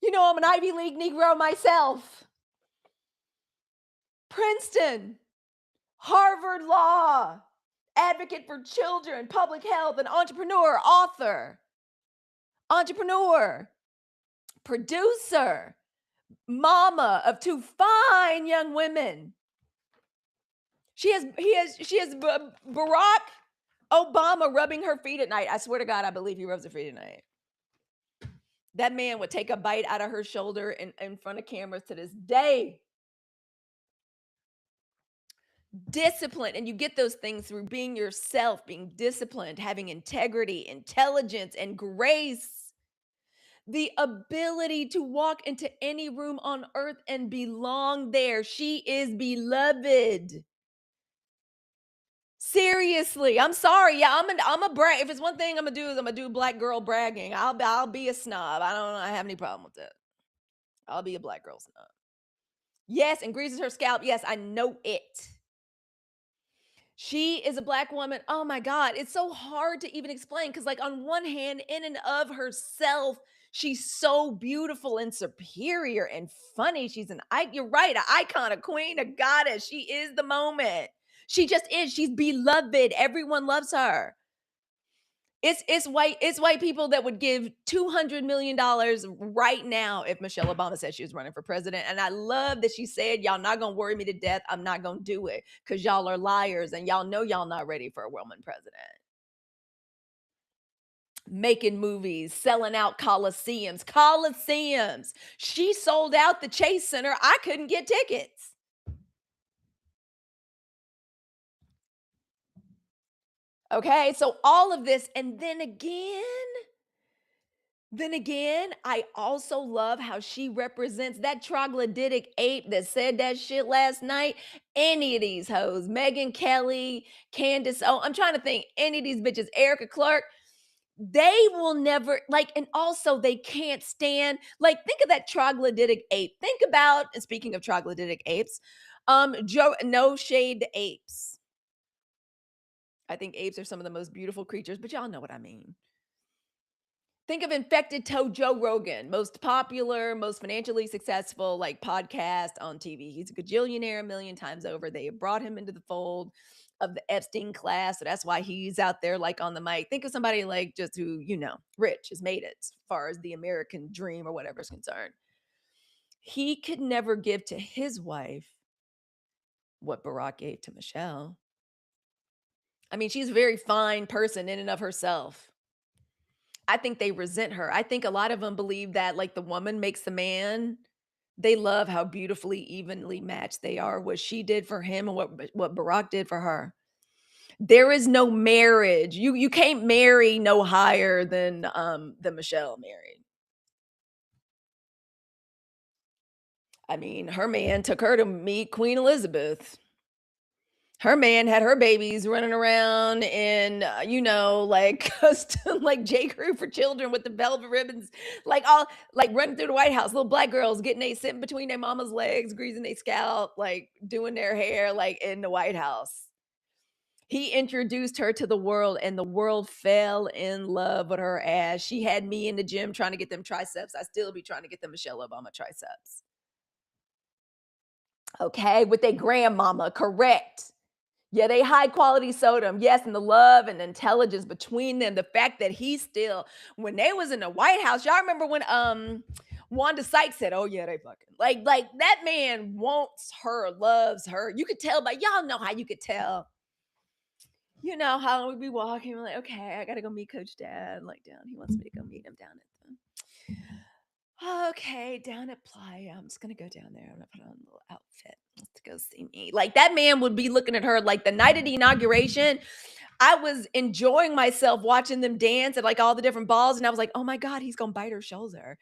You know, I'm an Ivy League Negro myself. Princeton. Harvard Law. Advocate for children, public health, an entrepreneur, author. Entrepreneur. Producer. Mama of two fine young women. She has Barack Obama rubbing her feet at night. I swear to God, I believe he rubs her feet at night. That man would take a bite out of her shoulder in front of cameras to this day. Discipline, and you get those things through being yourself, being disciplined, having integrity, intelligence, and grace. The ability to walk into any room on earth and belong there. She is beloved. Seriously, I'm sorry. Yeah, I'm a brag. If it's one thing I'm gonna do is I'm gonna do black girl bragging. I'll be a snob. I have any problem with that. I'll be a black girl snob. Yes, and greases her scalp. Yes, I know it. She is a black woman. Oh my God, it's so hard to even explain because, like, on one hand, in and of herself, she's so beautiful and superior and funny. You're right, an icon, a queen, a goddess. She is the moment. She just is. She's beloved. Everyone loves her. It's white people that would give $200 million right now if Michelle Obama said she was running for president. And I love that she said, y'all not gonna worry me to death. I'm not gonna do it because y'all are liars and y'all know y'all not ready for a woman president. Making movies, selling out coliseums. She sold out the Chase Center. I couldn't get tickets. Okay, so all of this, and then again, I also love how she represents that troglodytic ape that said that shit last night. Any of these hoes, Megyn Kelly, Candace, I'm trying to think, any of these bitches, Erica Clark, they will never, like, and also they can't stand, like, think of that troglodytic ape. Think about, and speaking of troglodytic apes, no shade to apes. I think apes are some of the most beautiful creatures, but y'all know what I mean. Think of Infected Toe Joe Rogan, most popular, most financially successful, like, podcast on TV. He's a gajillionaire a million times over. They have brought him into the fold of the Epstein class. So that's why he's out there, like, on the mic. Think of somebody like just who, rich, has made it as far as the American dream or whatever is concerned. He could never give to his wife what Barack gave to Michelle. I mean, she's a very fine person in and of herself. I think they resent her. I think a lot of them believe that, like, the woman makes the man. They love how beautifully evenly matched they are. What she did for him and what Barack did for her. There is no marriage. You can't marry no higher than Michelle married. I mean, her man took her to meet Queen Elizabeth. Her man had her babies running around in, like, custom, like, J. Crew for children with the velvet ribbons, like, all, like, running through the White House. Little black girls sitting between their mama's legs, greasing their scalp, like, doing their hair, like, in the White House. He introduced her to the world, and the world fell in love with her ass. She had me in the gym trying to get them triceps. I still be trying to get the Michelle Obama triceps. Okay, with their grandmama, correct. Yeah, they high quality soda. Yes, and the love and intelligence between them. The fact that he still, when they was in the White House, y'all remember when Wanda Sykes said, "Oh yeah, they fucking like that man wants her, loves her." You could tell by y'all know how you could tell. You know how we'd be walking, we're like, okay, I gotta go meet Coach Dad. Like down, he wants me to go meet him down at the okay, down at Playa. I'm just gonna go down there. I'm gonna put on a little outfit to go see me. Like that man would be looking at her like the night of the inauguration. I was enjoying myself watching them dance at like all the different balls, and I was like, oh my God, he's gonna bite her shoulder.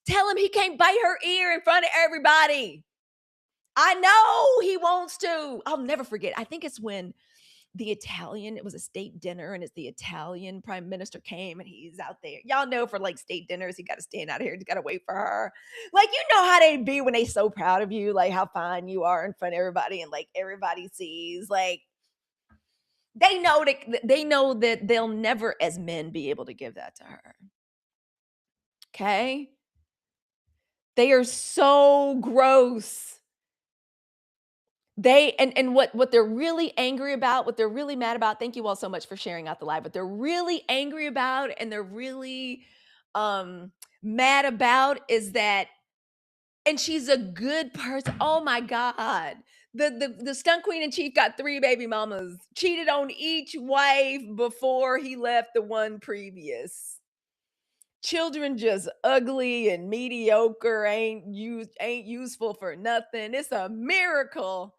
Tell him he can't bite her ear in front of everybody. I know he wants to. I'll never forget. I think it's when the Italian, it was a state dinner, and it's the Italian prime minister came and he's out there. Y'all know for like state dinners, he got to stand out here, he's got to wait for her. Like, you know how they be when they so proud of you, like how fine you are in front of everybody, and like everybody sees, like they know that they'll never as men be able to give that to her. Okay? They are so gross. They and what they're really angry about, what they're really mad about, thank you all so much for sharing out the live. What they're really angry about and they're really um mad about is that, and she's a good person. Oh my God. The stunt queen in chief got 3 baby mamas, cheated on each wife before he left the one previous. Children just ugly and mediocre, ain't useful for nothing. It's a miracle.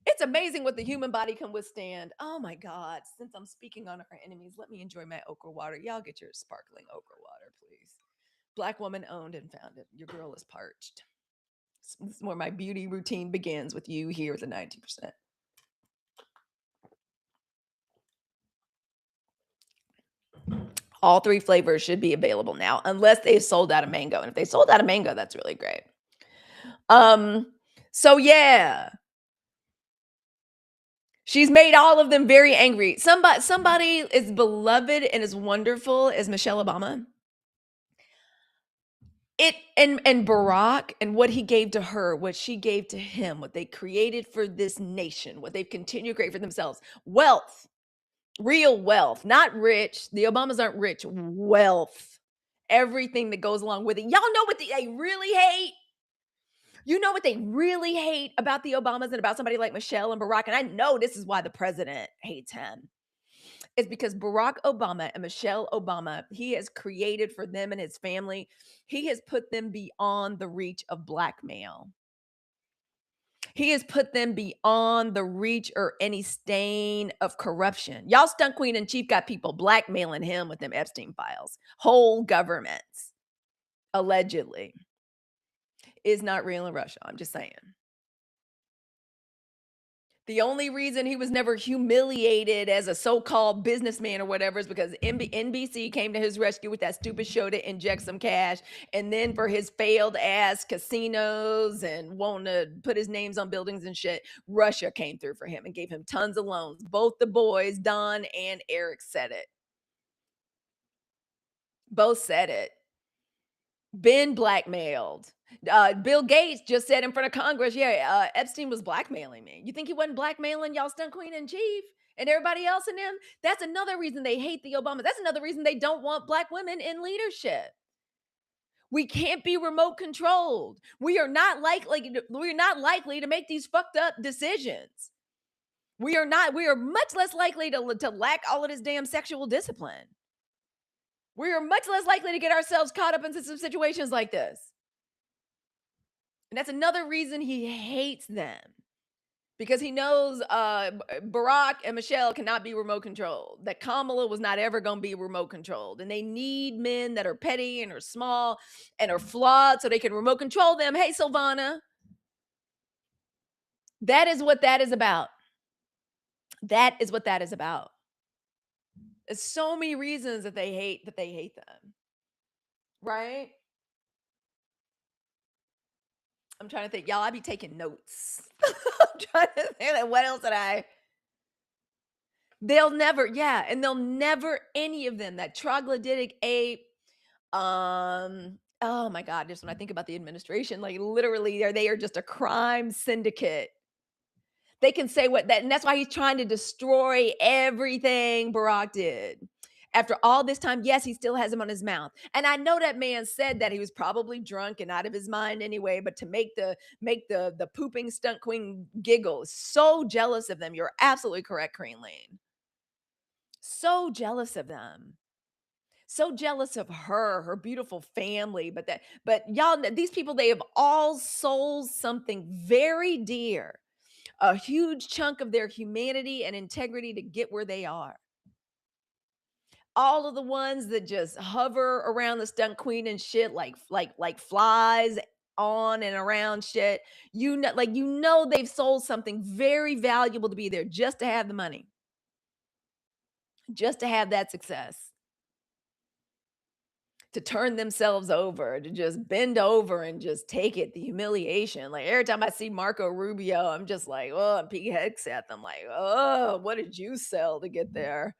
It's amazing what the human body can withstand. Oh my God. Since I'm speaking on our enemies, let me enjoy my okra water. Y'all get your sparkling okra water, please. Black woman owned and founded. Your girl is parched. This is where my beauty routine begins with you here at the 90%. All 3 flavors should be available now, unless they've sold out of mango. And if they sold out of mango, that's really great. Um, so yeah, she's made all of them very angry. Somebody is beloved and is wonderful as Michelle Obama. It and Barack and what he gave to her, what she gave to him, what they created for this nation, what they've continued to create for themselves. Wealth, real wealth, not rich. The Obamas aren't rich. Wealth. Everything that goes along with it. Y'all know what they really hate? You know what they really hate about the Obamas and about somebody like Michelle and Barack? And I know this is why the president hates him. It's because Barack Obama and Michelle Obama, he has created for them and his family, he has put them beyond the reach of blackmail. He has put them beyond the reach or any stain of corruption. Y'all stunt queen and chief got people blackmailing him with them Epstein files. Whole governments, allegedly, is not real in Russia. I'm just saying. The only reason he was never humiliated as a so-called businessman or whatever is because NBC came to his rescue with that stupid show to inject some cash. And then for his failed ass casinos and wanting to put his names on buildings and shit, Russia came through for him and gave him tons of loans. Both the boys, Don and Eric, said it. Both said it. Been blackmailed. Bill Gates just said in front of Congress, yeah, Epstein was blackmailing me. You think he wasn't blackmailing y'all stunt queen in chief and everybody else in them? That's another reason they hate the Obamas. That's another reason they don't want black women in leadership. We can't be remote controlled. We are not likely to make these fucked up decisions. We are much less likely to lack all of this damn sexual discipline. We are much less likely to get ourselves caught up into some situations like this. And that's another reason he hates them. Because he knows Barack and Michelle cannot be remote controlled. That Kamala was not ever going to be remote controlled. And they need men that are petty and are small and are flawed so they can remote control them. Hey, Silvana. That is what that is about. That is what that is about. There's so many reasons that they hate them. Right? I'm trying to think. Y'all, I be taking notes. I'm trying to think, like, what else did I? They'll never, yeah, and they'll never any of them, that troglodytic ape, oh my god, just when I think about the administration, like, literally, they are just a crime syndicate. They can say what that and that's why he's trying to destroy everything Barack did. After all this time, yes, he still has him on his mouth. And I know that man said that he was probably drunk and out of his mind anyway, but to make the pooping stunt queen giggle, so jealous of them. You're absolutely correct, Crean Lane. So jealous of them. So jealous of her, her beautiful family, but y'all these people, they have all sold something very dear, a huge chunk of their humanity and integrity to get where they are. All of the ones that just hover around the stunt queen and shit like flies on and around shit. They've sold something very valuable to be there just to have the money, just to have that success. To turn themselves over, to just bend over and just take it, the humiliation. Like every time I see Marco Rubio, I'm just like, oh, and Pete Hegseth, I'm like, oh, what did you sell to get there?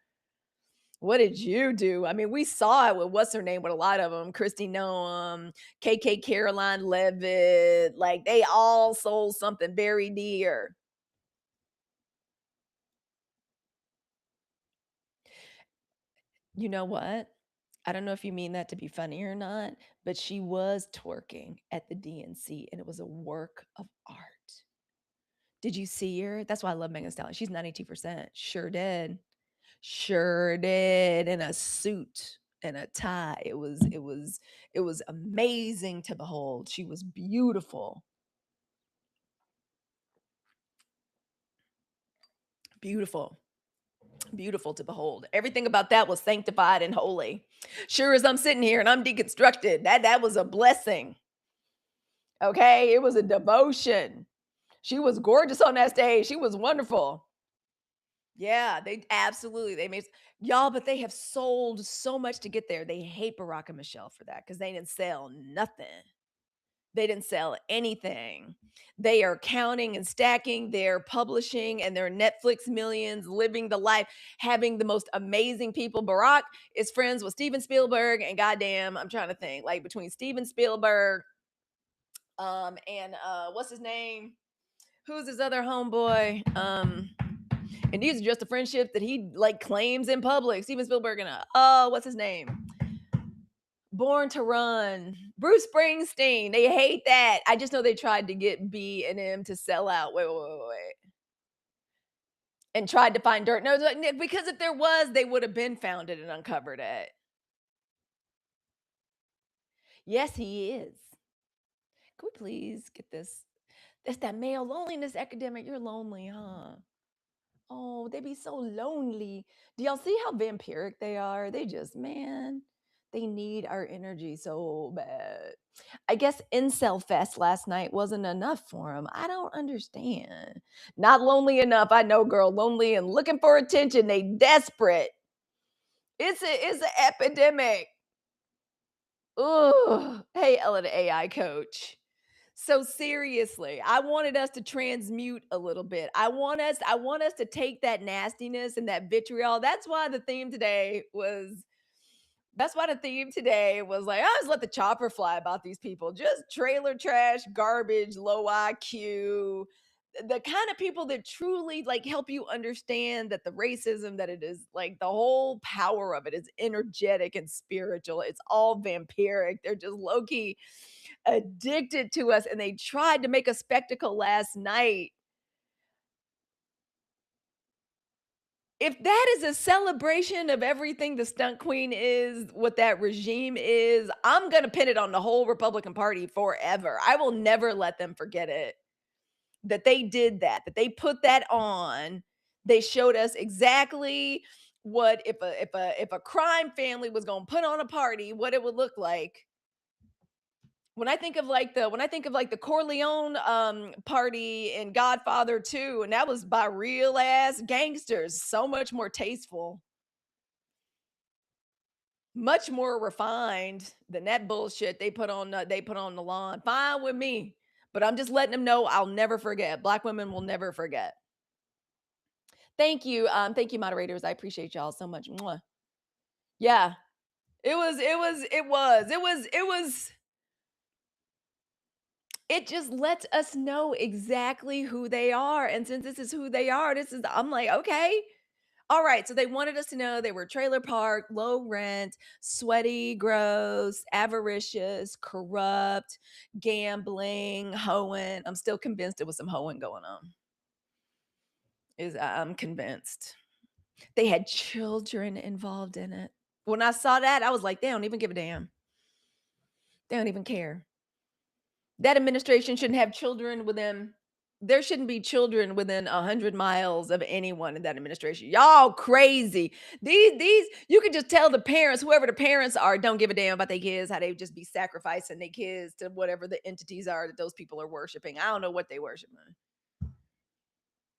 What did you do? I mean, we saw it with what's her name with a lot of them, Christy Noam, KK Caroline Levitt. Like they all sold something very dear. You know what? I don't know if you mean that to be funny or not, but she was twerking at the DNC and it was a work of art. Did you see her? That's why I love Megan Thee Stallion. She's 92%. Sure did. Sure did. In a suit and a tie. It was amazing to behold. She was beautiful. Beautiful. Beautiful to behold. Everything about that was sanctified and holy. Sure as I'm sitting here and I'm deconstructed, that was a blessing. Okay? It was a devotion. She was gorgeous on that stage. She was wonderful. Yeah, they made y'all, but they have sold so much to get there. They hate Barack and Michelle for that because they didn't sell nothing. They didn't sell anything. They are counting and stacking their publishing and their Netflix millions, living the life, having the most amazing people. Barack is friends with Steven Spielberg, and goddamn, I'm trying to think, like between Steven Spielberg, and what's his name? Who's his other homeboy? And these are just the friendships that he like claims in public. Steven Spielberg and what's his name? Born to Run. Bruce Springsteen. They hate that. I just know they tried to get B and M to sell out. Wait. And tried to find dirt. No, because if there was, they would have been found it and uncovered it. Yes, he is. Can we please get this? That's that male loneliness epidemic. You're lonely, huh? Oh, they be so lonely. Do y'all see how vampiric they are? They just, man, they need our energy so bad. I guess IncelFest last night wasn't enough for them. I don't understand. Not lonely enough. I know, girl. Lonely and looking for attention. They desperate. It's an epidemic. Ugh. Hey, Ella, the AI coach. So seriously, I wanted us to transmute a little bit. I want us to take that nastiness and that vitriol. That's why the theme today was like, I just let the chopper fly about these people. Just trailer trash, garbage, low IQ. The kind of people that truly like help you understand that the racism that it is like the whole power of it is energetic and spiritual. It's all vampiric. They're just low key addicted to us and they tried to make a spectacle last night. If that is a celebration of everything the stunt queen is, what that regime is, I'm going to pin it on the whole Republican Party forever. I will never let them forget it. That they did that they put that on. They showed us exactly what if a crime family was going to put on a party, what it would look like. When I think of like the Corleone party in Godfather 2, and that was by real ass gangsters, so much more tasteful, much more refined than that bullshit they put on the lawn. Fine with me. But I'm just letting them know I'll never forget. Black women will never forget. Thank you, moderators. I appreciate y'all so much. Mwah. Yeah. It just lets us know exactly who they are. And since this is who they are, I'm like, okay. All right. So they wanted us to know they were trailer park, low rent, sweaty, gross, avaricious, corrupt, gambling, hoeing. I'm still convinced it was some hoeing going on. I'm convinced. They had children involved in it. When I saw that, I was like, they don't even give a damn. They don't even care. That administration shouldn't have children within there shouldn't be children within 100 miles of anyone in that administration. Y'all crazy. These you can just tell the parents, whoever the parents are, don't give a damn about their kids, how they just be sacrificing their kids to whatever the entities are that those people are worshiping. I don't know what they worshiping.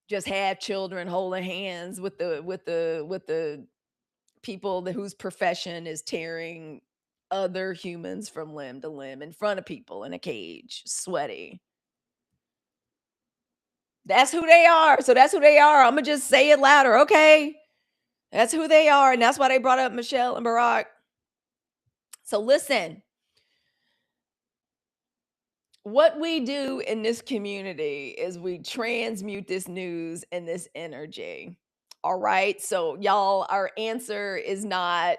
Just have children holding hands with the people whose profession is tearing other humans from limb to limb in front of people in a cage, sweaty. That's who they are. So that's who they are. I'm gonna just say it louder. Okay. That's who they are. And that's why they brought up Michelle and Barack. So listen, what we do in this community is we transmute this news and this energy. All right. So, y'all, our answer is not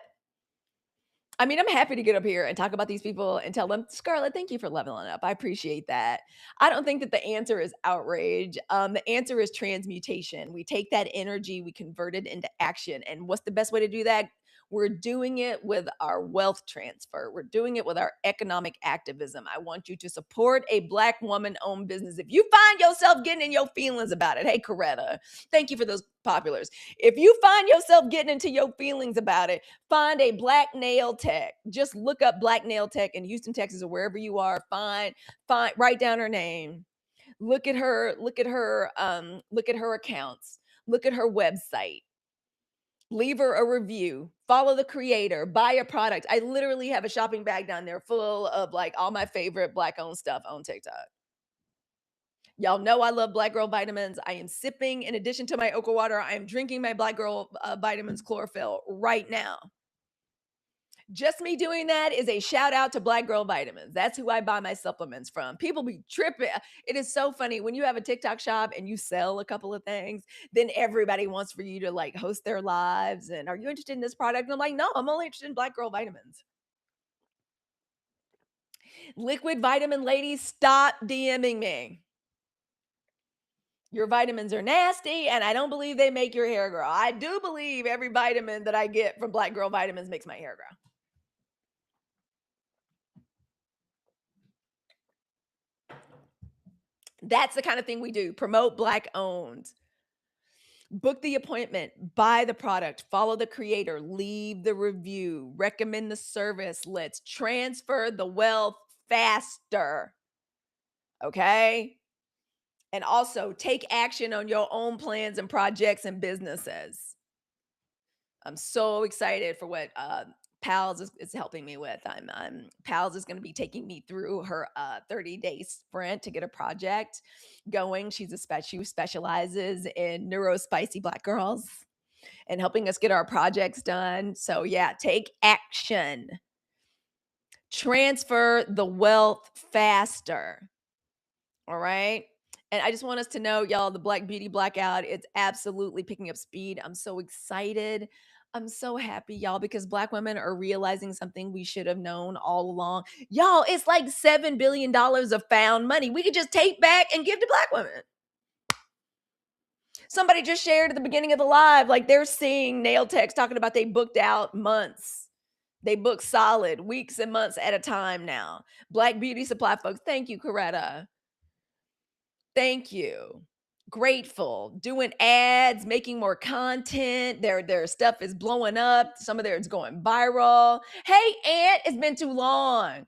I mean, I'm happy to get up here and talk about these people and tell them, Scarlett, thank you for leveling up. I appreciate that. I don't think that the answer is outrage. The answer is transmutation. We take that energy, we convert it into action. And what's the best way to do that? We're doing it with our wealth transfer. We're doing it with our economic activism. I want you to support a Black woman owned business. If you find yourself getting in your feelings about it, hey, Coretta, thank you for those populars. If you find yourself getting into your feelings about it, find a black nail tech. Just look up black nail tech in Houston, Texas, or wherever you are. Write down her name. Look at her, look at her accounts, look at her website. Leave her a review, follow the creator, buy a product. I literally have a shopping bag down there full of like all my favorite black owned stuff on TikTok. Y'all know I love Black Girl vitamins. I am sipping, in addition to my Oka water, I am drinking my Black Girl vitamins chlorophyll right now. Just me doing that is a shout out to Black Girl Vitamins. That's who I buy my supplements from. People be tripping. It is so funny when you have a TikTok shop and you sell a couple of things, then everybody wants for you to like host their lives. And are you interested in this product? And I'm like, no, I'm only interested in Black Girl Vitamins. Liquid vitamin ladies, stop DMing me. Your vitamins are nasty, and I don't believe they make your hair grow. I do believe every vitamin that I get from Black Girl Vitamins makes my hair grow. That's the kind of thing we do. Promote Black owned. Book the appointment, buy the product, follow the creator, leave the review, recommend the service. Let's transfer the wealth faster. Okay? And also take action on your own plans and projects and businesses. I'm so excited for what Pals is helping me with. Pals is going to be taking me through her 30-day sprint to get a project going. She specializes in neurospicy Black girls and helping us get our projects done. So yeah, take action. Transfer the wealth faster. All right. And I just want us to know, y'all, the Black Beauty Blackout, it's absolutely picking up speed. I'm so excited. I'm so happy, y'all, because Black women are realizing something we should have known all along. Y'all, it's like $7 billion of found money we could just take back and give to Black women. Somebody just shared at the beginning of the live, like they're seeing nail techs talking about they booked out months. They book solid weeks and months at a time now. Black beauty supply folks, thank you, Coretta. Thank you. Grateful. Doing ads, making more content. Their stuff is blowing up. Some of theirs going viral. Hey, Aunt, it's been too long.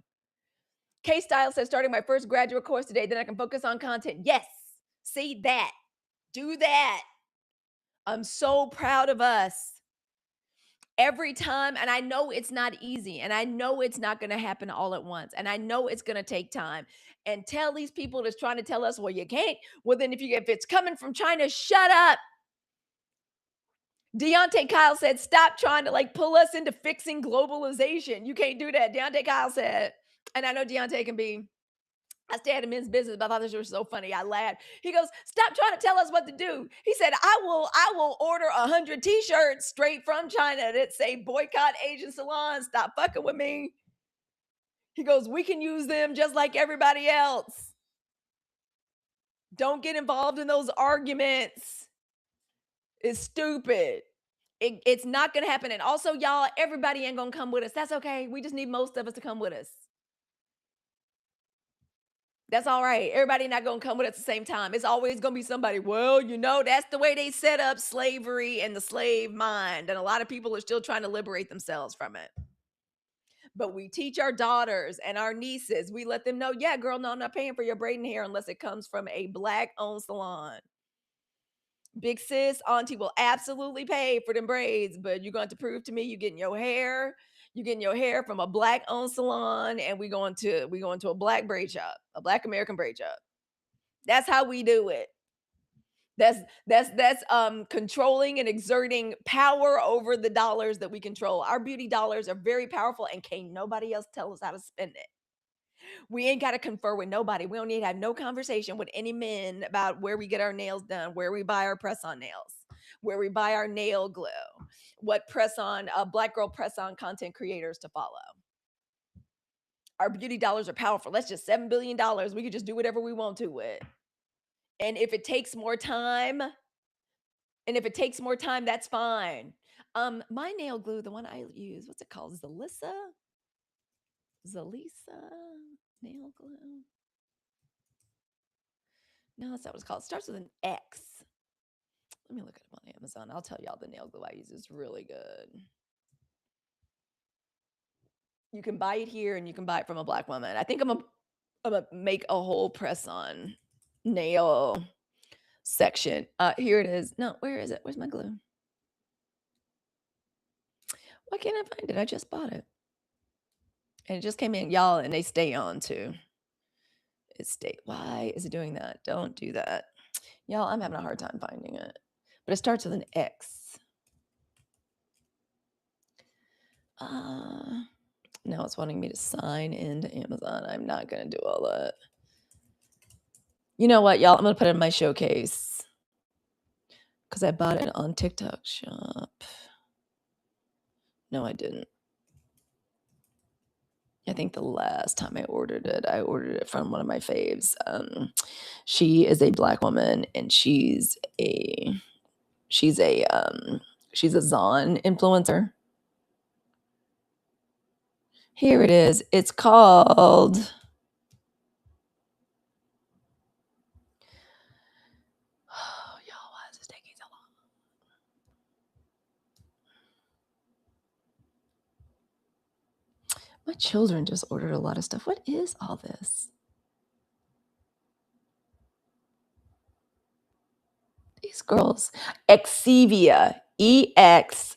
K Style says, starting my first graduate course today, then I can focus on content. Yes. See that. Do that. I'm so proud of us. Every time, and I know it's not easy, and I know it's not going to happen all at once, and I know it's going to take time. And tell these people that's trying to tell us, well, you can't. Well, then if it's coming from China, shut up. Deontay Kyle said, "Stop trying to like pull us into fixing globalization. You can't do that." Deontay Kyle said, and I know Deontay can be. I stay at a men's business, but I thought this was so funny. I laughed. He goes, "Stop trying to tell us what to do." He said, I will order 100 t-shirts straight from China that say boycott Asian salons. Stop fucking with me." He goes, "We can use them just like everybody else. Don't get involved in those arguments. It's stupid. It's not gonna happen. And also, y'all, everybody ain't gonna come with us. That's okay. We just need most of us to come with us. That's all right. Everybody not gonna come with us at the same time. It's always gonna be somebody. Well, that's the way they set up slavery and the slave mind. And a lot of people are still trying to liberate themselves from it. But we teach our daughters and our nieces, we let them know, yeah, girl, no, I'm not paying for your braiding hair unless it comes from a black owned salon. Big sis, auntie will absolutely pay for them braids, but you're going to prove to me you getting your hair from a black owned salon, and we going to a black braid shop, a black American braid shop. That's how we do it. That's controlling and exerting power over the dollars that we control. Our beauty dollars are very powerful, and can't nobody else tell us how to spend it. We ain't got to confer with nobody. We don't need to have no conversation with any men about where we get our nails done, where we buy our press on nails, where we buy our nail glue, what press on black girl press on content creators to follow. Our beauty dollars are powerful. That's just $7 billion. We could just do whatever we want to with. And if it takes more time, that's fine. My nail glue, the one I use, what's it called? Zalisa nail glue. No, that's not what it's called. It starts with an X. Let me look it up on Amazon. I'll tell y'all the nail glue I use is really good. You can buy it here and you can buy it from a black woman. I think I'm gonna make a whole press on nail section. Here it is. No, where is it? Where's my glue? Why can't I find it? I just bought it. And it just came in, y'all, and they stay on too. Why is it doing that? Don't do that. Y'all, I'm having a hard time finding it. But it starts with an X. Now it's wanting me to sign into Amazon. I'm not going to do all that. You know what, y'all? I'm going to put it in my showcase because I bought it on TikTok Shop. No, I didn't. I think the last time I ordered it from one of my faves. She is a black woman, and she's a Zon influencer. Here it is. It's called y'all, why is this taking so long? My children just ordered a lot of stuff. What is all this? These girls. Exivia. Exivia.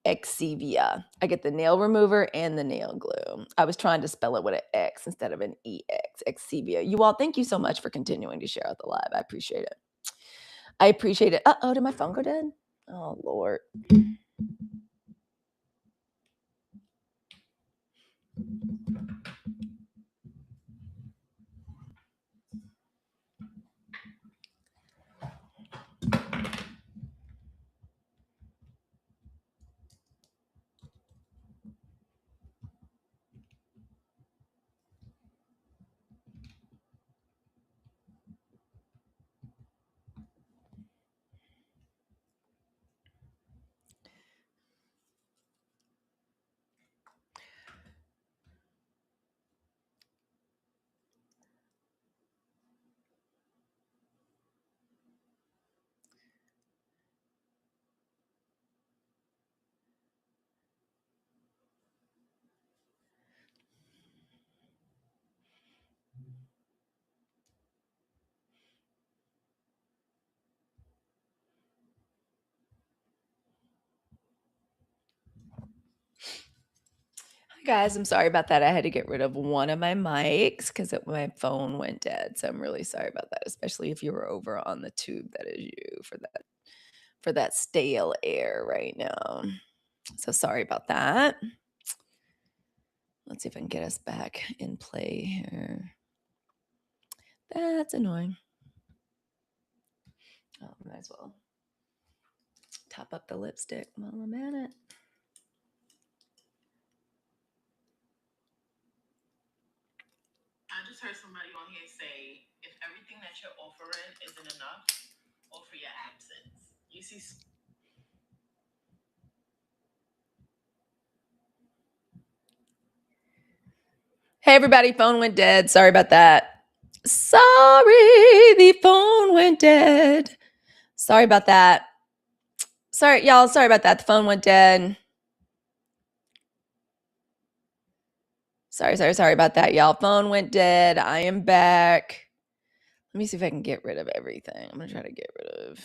Exivia. I get the nail remover and the nail glue. I was trying to spell it with an X instead of an EX. Exivia. You all, thank you so much for continuing to share out the live. I appreciate it. Uh-oh, did my phone go dead? Oh, Lord. Guys, I'm sorry about that. I had to get rid of one of my mics because my phone went dead. So I'm really sorry about that, especially if you were over on the tube. That is you for that. for that stale air right now. So sorry about that. Let's see if I can get us back in play here. That's annoying. Oh, might as well top up the lipstick while I'm at it. I just heard somebody on here say, if everything that you're offering isn't enough, offer your absence. You see. Hey, everybody, phone went dead. Sorry about that. Sorry, the phone went dead. Sorry about that. Sorry, y'all. Sorry about that. The phone went dead. Sorry about that, y'all. Phone went dead. I am back. Let me see if I can get rid of everything. I'm going to try to get rid of...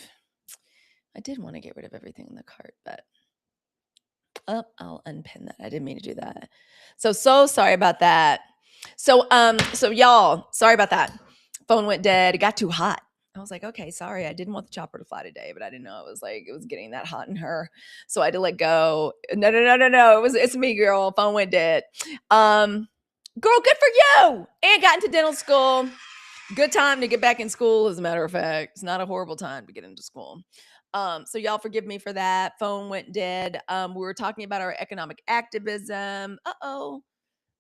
I did want to get rid of everything in the cart, but... Oh, I'll unpin that. I didn't mean to do that. So sorry about that. So y'all, sorry about that. Phone went dead. It got too hot. I was like, okay, sorry. I didn't want the chopper to fly today, but I didn't know it was getting that hot in her. So I had to let go. No. It's me, girl. Phone went dead. Girl, good for you. And got into dental school. Good time to get back in school, as a matter of fact. It's not a horrible time to get into school. So y'all forgive me for that. Phone went dead. We were talking about our economic activism. Uh-oh.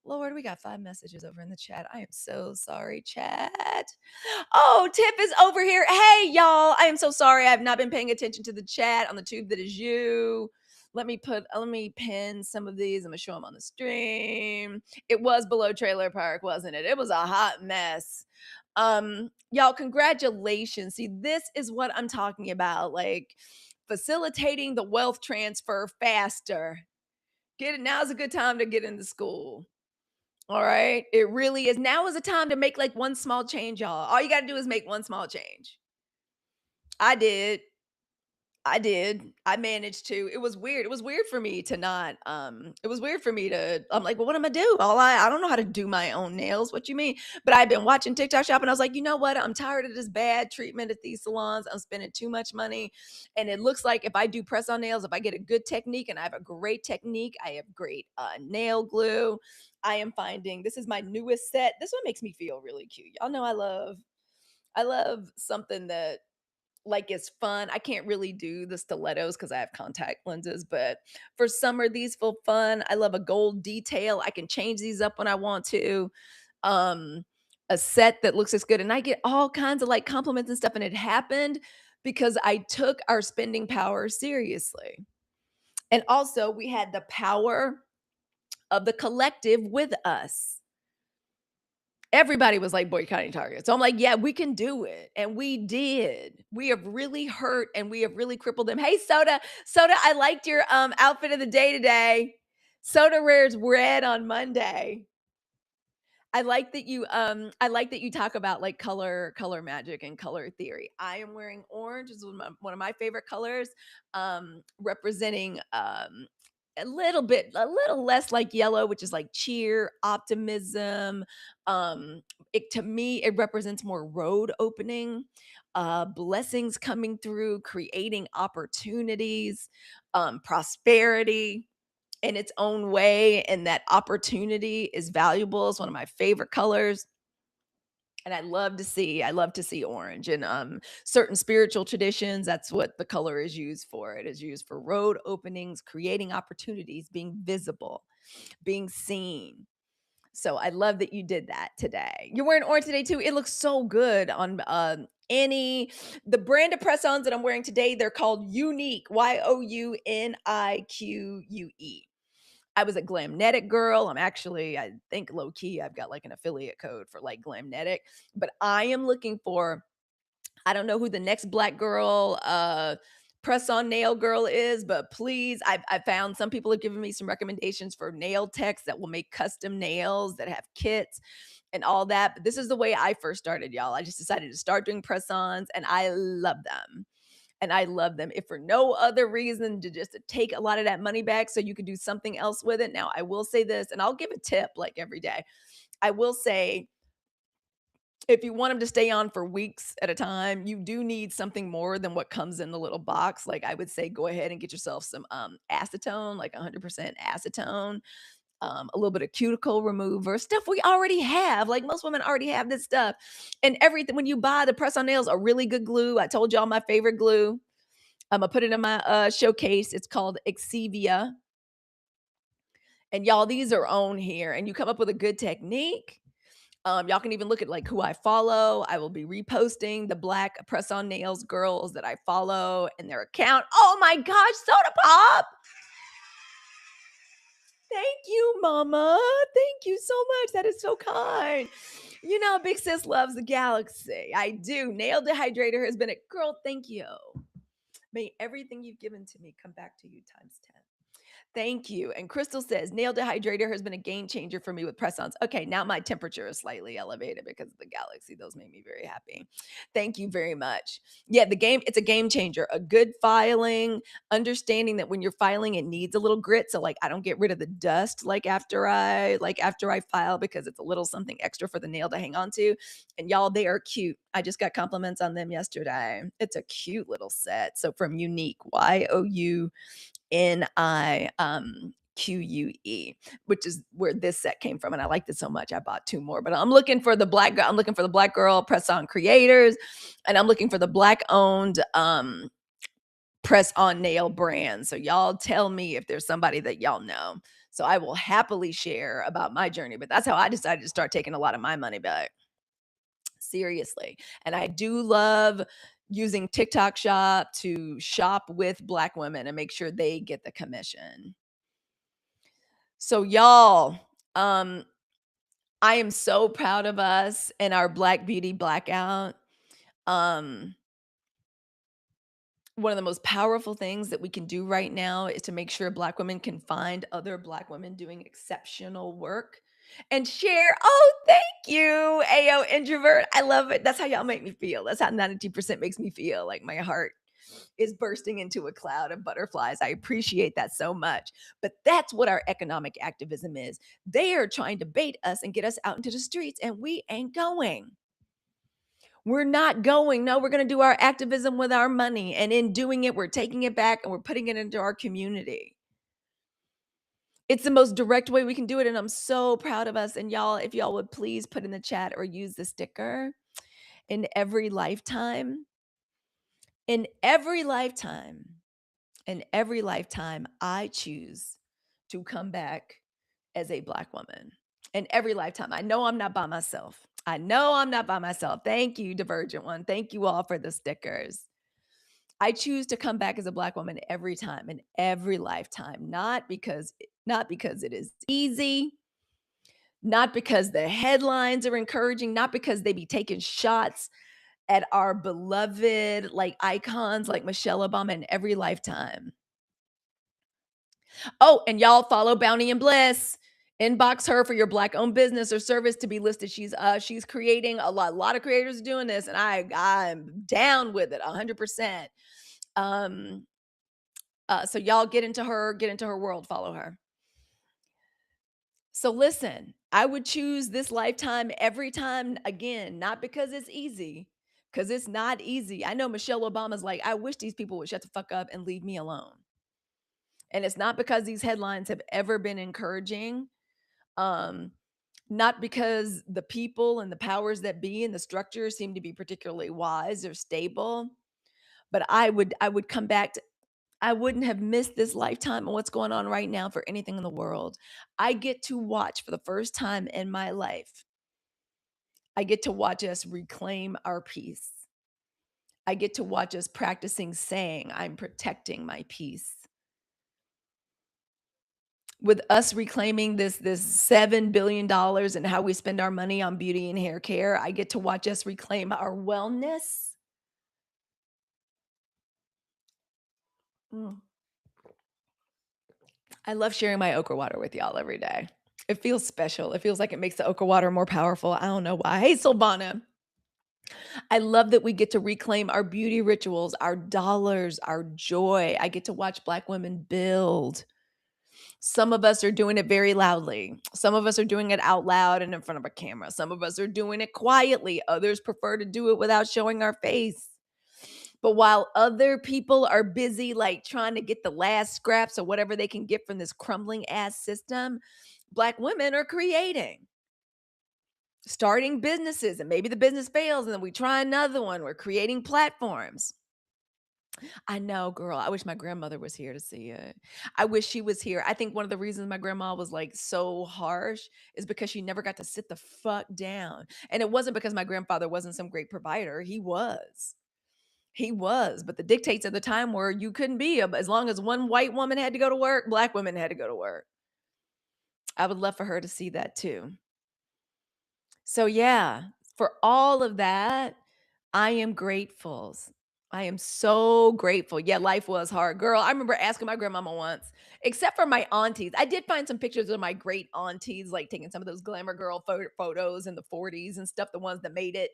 Lord, we got 5 messages over in the chat. I am so sorry, chat. Oh, Tiff is over here. Hey, y'all. I am so sorry. I have not been paying attention to the chat on the tube that is you. Let me pin some of these. I'm going to show them on the stream. It was below Trailer Park, wasn't it? It was a hot mess. Y'all, congratulations. See, this is what I'm talking about. Like facilitating the wealth transfer faster. Now's a good time to get into school. All right. It really is. Now is a time to make like one small change, y'all. All you got to do is make one small change. I did. I managed to. It was weird. It was weird for me to not. It was weird for me to. I'm like, well, what am I do? I don't know how to do my own nails. What you mean? But I've been watching TikTok shop, and I was like, you know what? I'm tired of this bad treatment at these salons. I'm spending too much money, and it looks like if I do press on nails, if I get a good technique, and I have a great technique, I have great nail glue. I am finding this is my newest set. This one makes me feel really cute. Y'all know I love something that like is fun. I can't really do the stilettos because I have contact lenses, but for summer, these feel fun. I love a gold detail. I can change these up when I want to. Um, a set that looks as good. And I get all kinds of like compliments and stuff. And it happened because I took our spending power seriously. And also, we had the power of the collective with us. Everybody was like boycotting Target. So I'm like, yeah, we can do it. And we did. We have really hurt and we have really crippled them. Hey, Soda, I liked your outfit of the day today. Soda wears red on Monday. I like that you talk about like color magic and color theory. I am wearing orange, is one of my favorite colors, representing a little less like yellow, which is like cheer, optimism. To me, it represents more road opening, blessings coming through, creating opportunities, prosperity in its own way, and that opportunity is valuable. It's one of my favorite colors. And I love to see orange in certain spiritual traditions. That's what the color is used for. It is used for road openings, creating opportunities, being visible, being seen. So I love that you did that today. You're wearing orange today too. It looks so good on the brand of press-ons that I'm wearing today. They're called Unique, Younique. I was a Glamnetic girl. I think low key, I've got like an affiliate code for like Glamnetic, but I am looking for, I don't know who the next black girl, press on nail girl is, but please, I found some people have given me some recommendations for nail techs that will make custom nails that have kits and all that. But this is the way I first started, y'all. I just decided to start doing press ons and I love them. And I love them, if for no other reason to just to take a lot of that money back so you can do something else with it. Now, I will say this, and I'll give a tip like every day. I will say If you want them to stay on for weeks at a time, you do need something more than what comes in the little box. Like, I would say go ahead and get yourself some, acetone, like 100% acetone, a little bit of cuticle remover, stuff we already have. Like, most women already have this stuff. And everything when you buy the press on nails, a really good glue. I told y'all my favorite glue. Imma put it in my, showcase. It's called Exivia. And y'all, these are on here, and you come up with a good technique. Y'all can even look at like who I follow. I will be reposting the black press on nails girls that I follow and their account. Oh my gosh, Soda Pop! Thank you, mama. Thank you so much. That is so kind. You know, big sis loves the galaxy. I do. Nail Dehydrator has been a girl. Thank you. May everything you've given to me come back to you times 10. Thank you. And Crystal says, nail dehydrator has been a game changer for me with press-ons. Okay, now my temperature is slightly elevated because of the galaxy. Those make me very happy. Thank you very much. Yeah, it's a game changer. A good filing, understanding that when you're filing, it needs a little grit. So like I don't get rid of the dust like after I file because it's a little something extra for the nail to hang on to. And y'all, they are cute. I just got compliments on them yesterday. It's a cute little set. So from Unique, YOUNIQUE, which is where this set came from. And I liked it so much. I bought 2 more, but I'm looking for the black girl. I'm looking for the black girl press on creators, and I'm looking for the black owned press on nail brand. So y'all tell me if there's somebody that y'all know. So I will happily share about my journey, but that's how I decided to start taking a lot of my money back. Seriously. And I do love using TikTok Shop to shop with black women and make sure they get the commission. So y'all, I am so proud of us and our Black Beauty Blackout. Um, One of the most powerful things that we can do right now is to make sure black women can find other black women doing exceptional work and share. Oh, thank you, AO introvert. I love it. That's how y'all make me feel. That's how 92% makes me feel. Like my heart is bursting into a cloud of butterflies. I appreciate that so much. But that's what our economic activism is. They are trying to bait us and get us out into the streets, and we ain't going. We're not going. No, we're going to do our activism with our money. And in doing it, we're taking it back and we're putting it into our community. It's the most direct way we can do it. And I'm so proud of us. And y'all, if y'all would please put in the chat or use the sticker in every lifetime, in every lifetime, in every lifetime, I choose to come back as a black woman. In every lifetime. I know I'm not by myself. I know I'm not by myself. Thank you, Divergent One. Thank you all for the stickers. I choose to come back as a black woman every time in every lifetime, not because it is easy, not because the headlines are encouraging, not because they be taking shots at our beloved like icons like Michelle Obama in every lifetime. Oh, and y'all follow Bounty and Bliss. Inbox her for your black owned business or service to be listed. She's creating a lot of creators doing this, and I'm down with it 100%. Um so y'all get into her world, follow her. So listen, I would choose this lifetime every time again, not because it's easy, because it's not easy. I know Michelle Obama's like, I wish these people would shut the fuck up and leave me alone. And it's not because these headlines have ever been encouraging. Um, Not because the people and the powers that be and the structures seem to be particularly wise or stable, but I would come back to I wouldn't have missed this lifetime and what's going on right now for anything in the world. I get to watch for the first time in my life. I get to watch us reclaim our peace. I get to watch us practicing saying, I'm protecting my peace. With us reclaiming this $7 billion and how we spend our money on beauty and hair care, I get to watch us reclaim our wellness. Mm. I love sharing my okra water with y'all every day. It feels special. It feels like it makes the okra water more powerful. I don't know why. Hey, Silvana. I love that we get to reclaim our beauty rituals, our dollars, our joy. I get to watch Black women build. Some of us are doing it very loudly. Some of us are doing it out loud and in front of a camera. Some of us are doing it quietly. Others prefer to do it without showing our face. But while other people are busy, like trying to get the last scraps or whatever they can get from this crumbling ass system, Black women are creating, starting businesses, and maybe the business fails and then we try another one. We're creating platforms. I know, girl. I wish my grandmother was here to see it. I wish she was here. I think one of the reasons my grandma was like so harsh is because she never got to sit the fuck down. And it wasn't because my grandfather wasn't some great provider. He was. He was. But the dictates of the time were you couldn't be as long as one white woman had to go to work, Black women had to go to work. I would love for her to see that too. So, yeah, for all of that, I am grateful. I am so grateful. Yeah, life was hard. Girl, I remember asking my grandmama once, except for my aunties. I did find some pictures of my great aunties, like taking some of those glamour girl photos in the 40s and stuff, the ones that made it,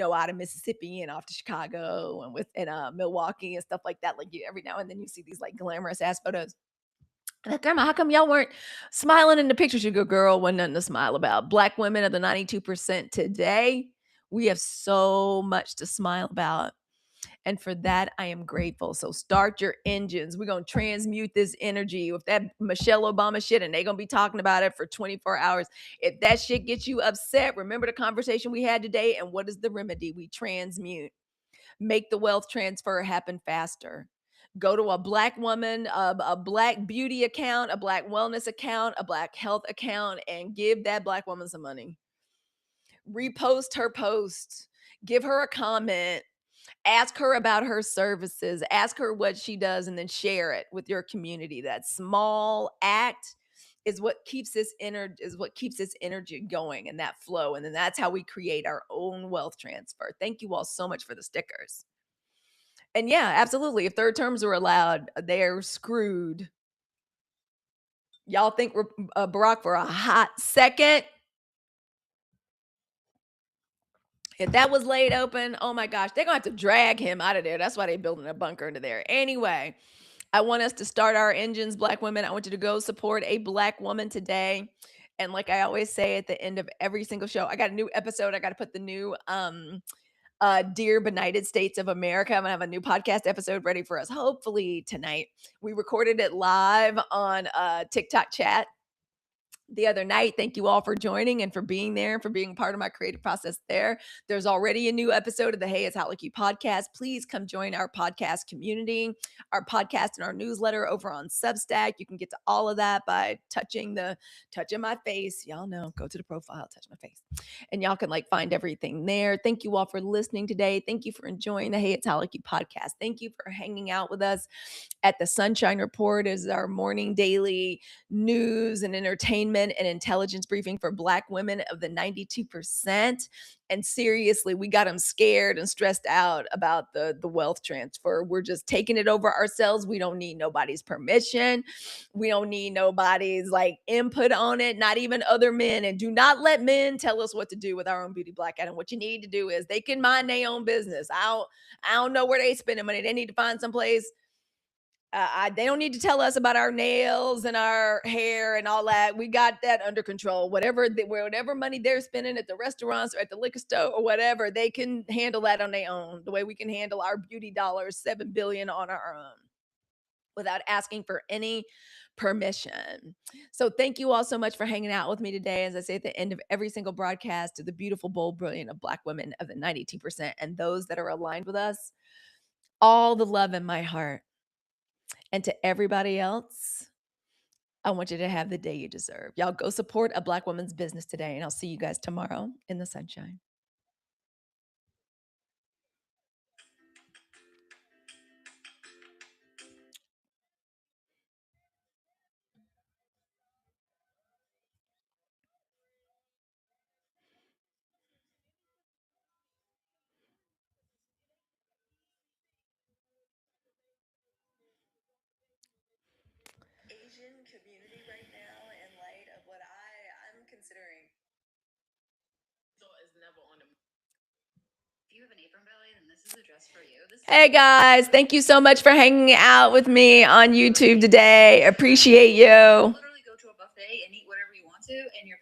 out of Mississippi and off to Chicago and Milwaukee and stuff like that. Like every now and then you see these like glamorous ass photos. I'm like, Grandma, how come y'all weren't smiling in the pictures? You go, girl, wasn't nothing to smile about. Black women are the 92% today. We have so much to smile about. And for that, I am grateful. So start your engines. We're going to transmute this energy with that Michelle Obama shit, and they're going to be talking about it for 24 hours. If that shit gets you upset, remember the conversation we had today. And what is the remedy? We transmute. Make the wealth transfer happen faster. Go to a Black woman, a Black beauty account, a Black wellness account, a Black health account, and give that Black woman some money. Repost her post. Give her a comment. Ask her about her services. Ask her what she does, and then share it with your community. That small act is what keeps this energy going and that flow. And then that's how we create our own wealth transfer. Thank you all so much for the stickers. And yeah, absolutely. If third terms are allowed, they're screwed. Y'all think we're Barack for a hot second? If that was laid open, oh my gosh, they're gonna have to drag him out of there. That's why they're building a bunker into there. Anyway, I want us to start our engines, Black women. I want you to go support a Black woman today. And like I always say at the end of every single show, I got a new episode. I got to put the new Dear Benighted States of America. I'm gonna have a new podcast episode ready for us, hopefully tonight. We recorded it live on TikTok chat the other night. Thank you all for joining and for being there and for being part of my creative process there. There's already a new episode of the Hey, It's Halicue podcast. Please come join our podcast community, our podcast and our newsletter over on Substack. You can get to all of that by touching my face. Y'all know, go to the profile, touch my face. And y'all can like find everything there. Thank you all for listening today. Thank you for enjoying the Hey, It's Halicue podcast. Thank you for hanging out with us at the Sunshine Report is our morning daily news and entertainment and intelligence briefing for Black women of the 92%. And seriously, we got them scared and stressed out about the wealth transfer. We're just taking it over ourselves. We don't need nobody's permission. We don't need nobody's like input on it, not even other men. And do not let men tell us what to do with our own beauty, Black Adam. What you need to do is they can mind their own business. I don't know where they spending money. They need to find some place. They don't need to tell us about our nails and our hair and all that. We got that under control. Whatever money they're spending at the restaurants or at the liquor store or whatever, they can handle that on their own. The way we can handle our beauty dollars, 7 billion on our own, without asking for any permission. So thank you all so much for hanging out with me today. As I say at the end of every single broadcast, to the beautiful, bold, brilliant of Black women of the 92% and those that are aligned with us, all the love in my heart. And to everybody else, I want you to have the day you deserve. Y'all go support a Black woman's business today, and I'll see you guys tomorrow in the sunshine. Asian community right now, in light of what I'm considering. So it's never on the you have an apron belly, then this is a dress for you. Hey guys, thank you so much for hanging out with me on YouTube today. Appreciate you. Literally go to a buffet and eat whatever you want to, and your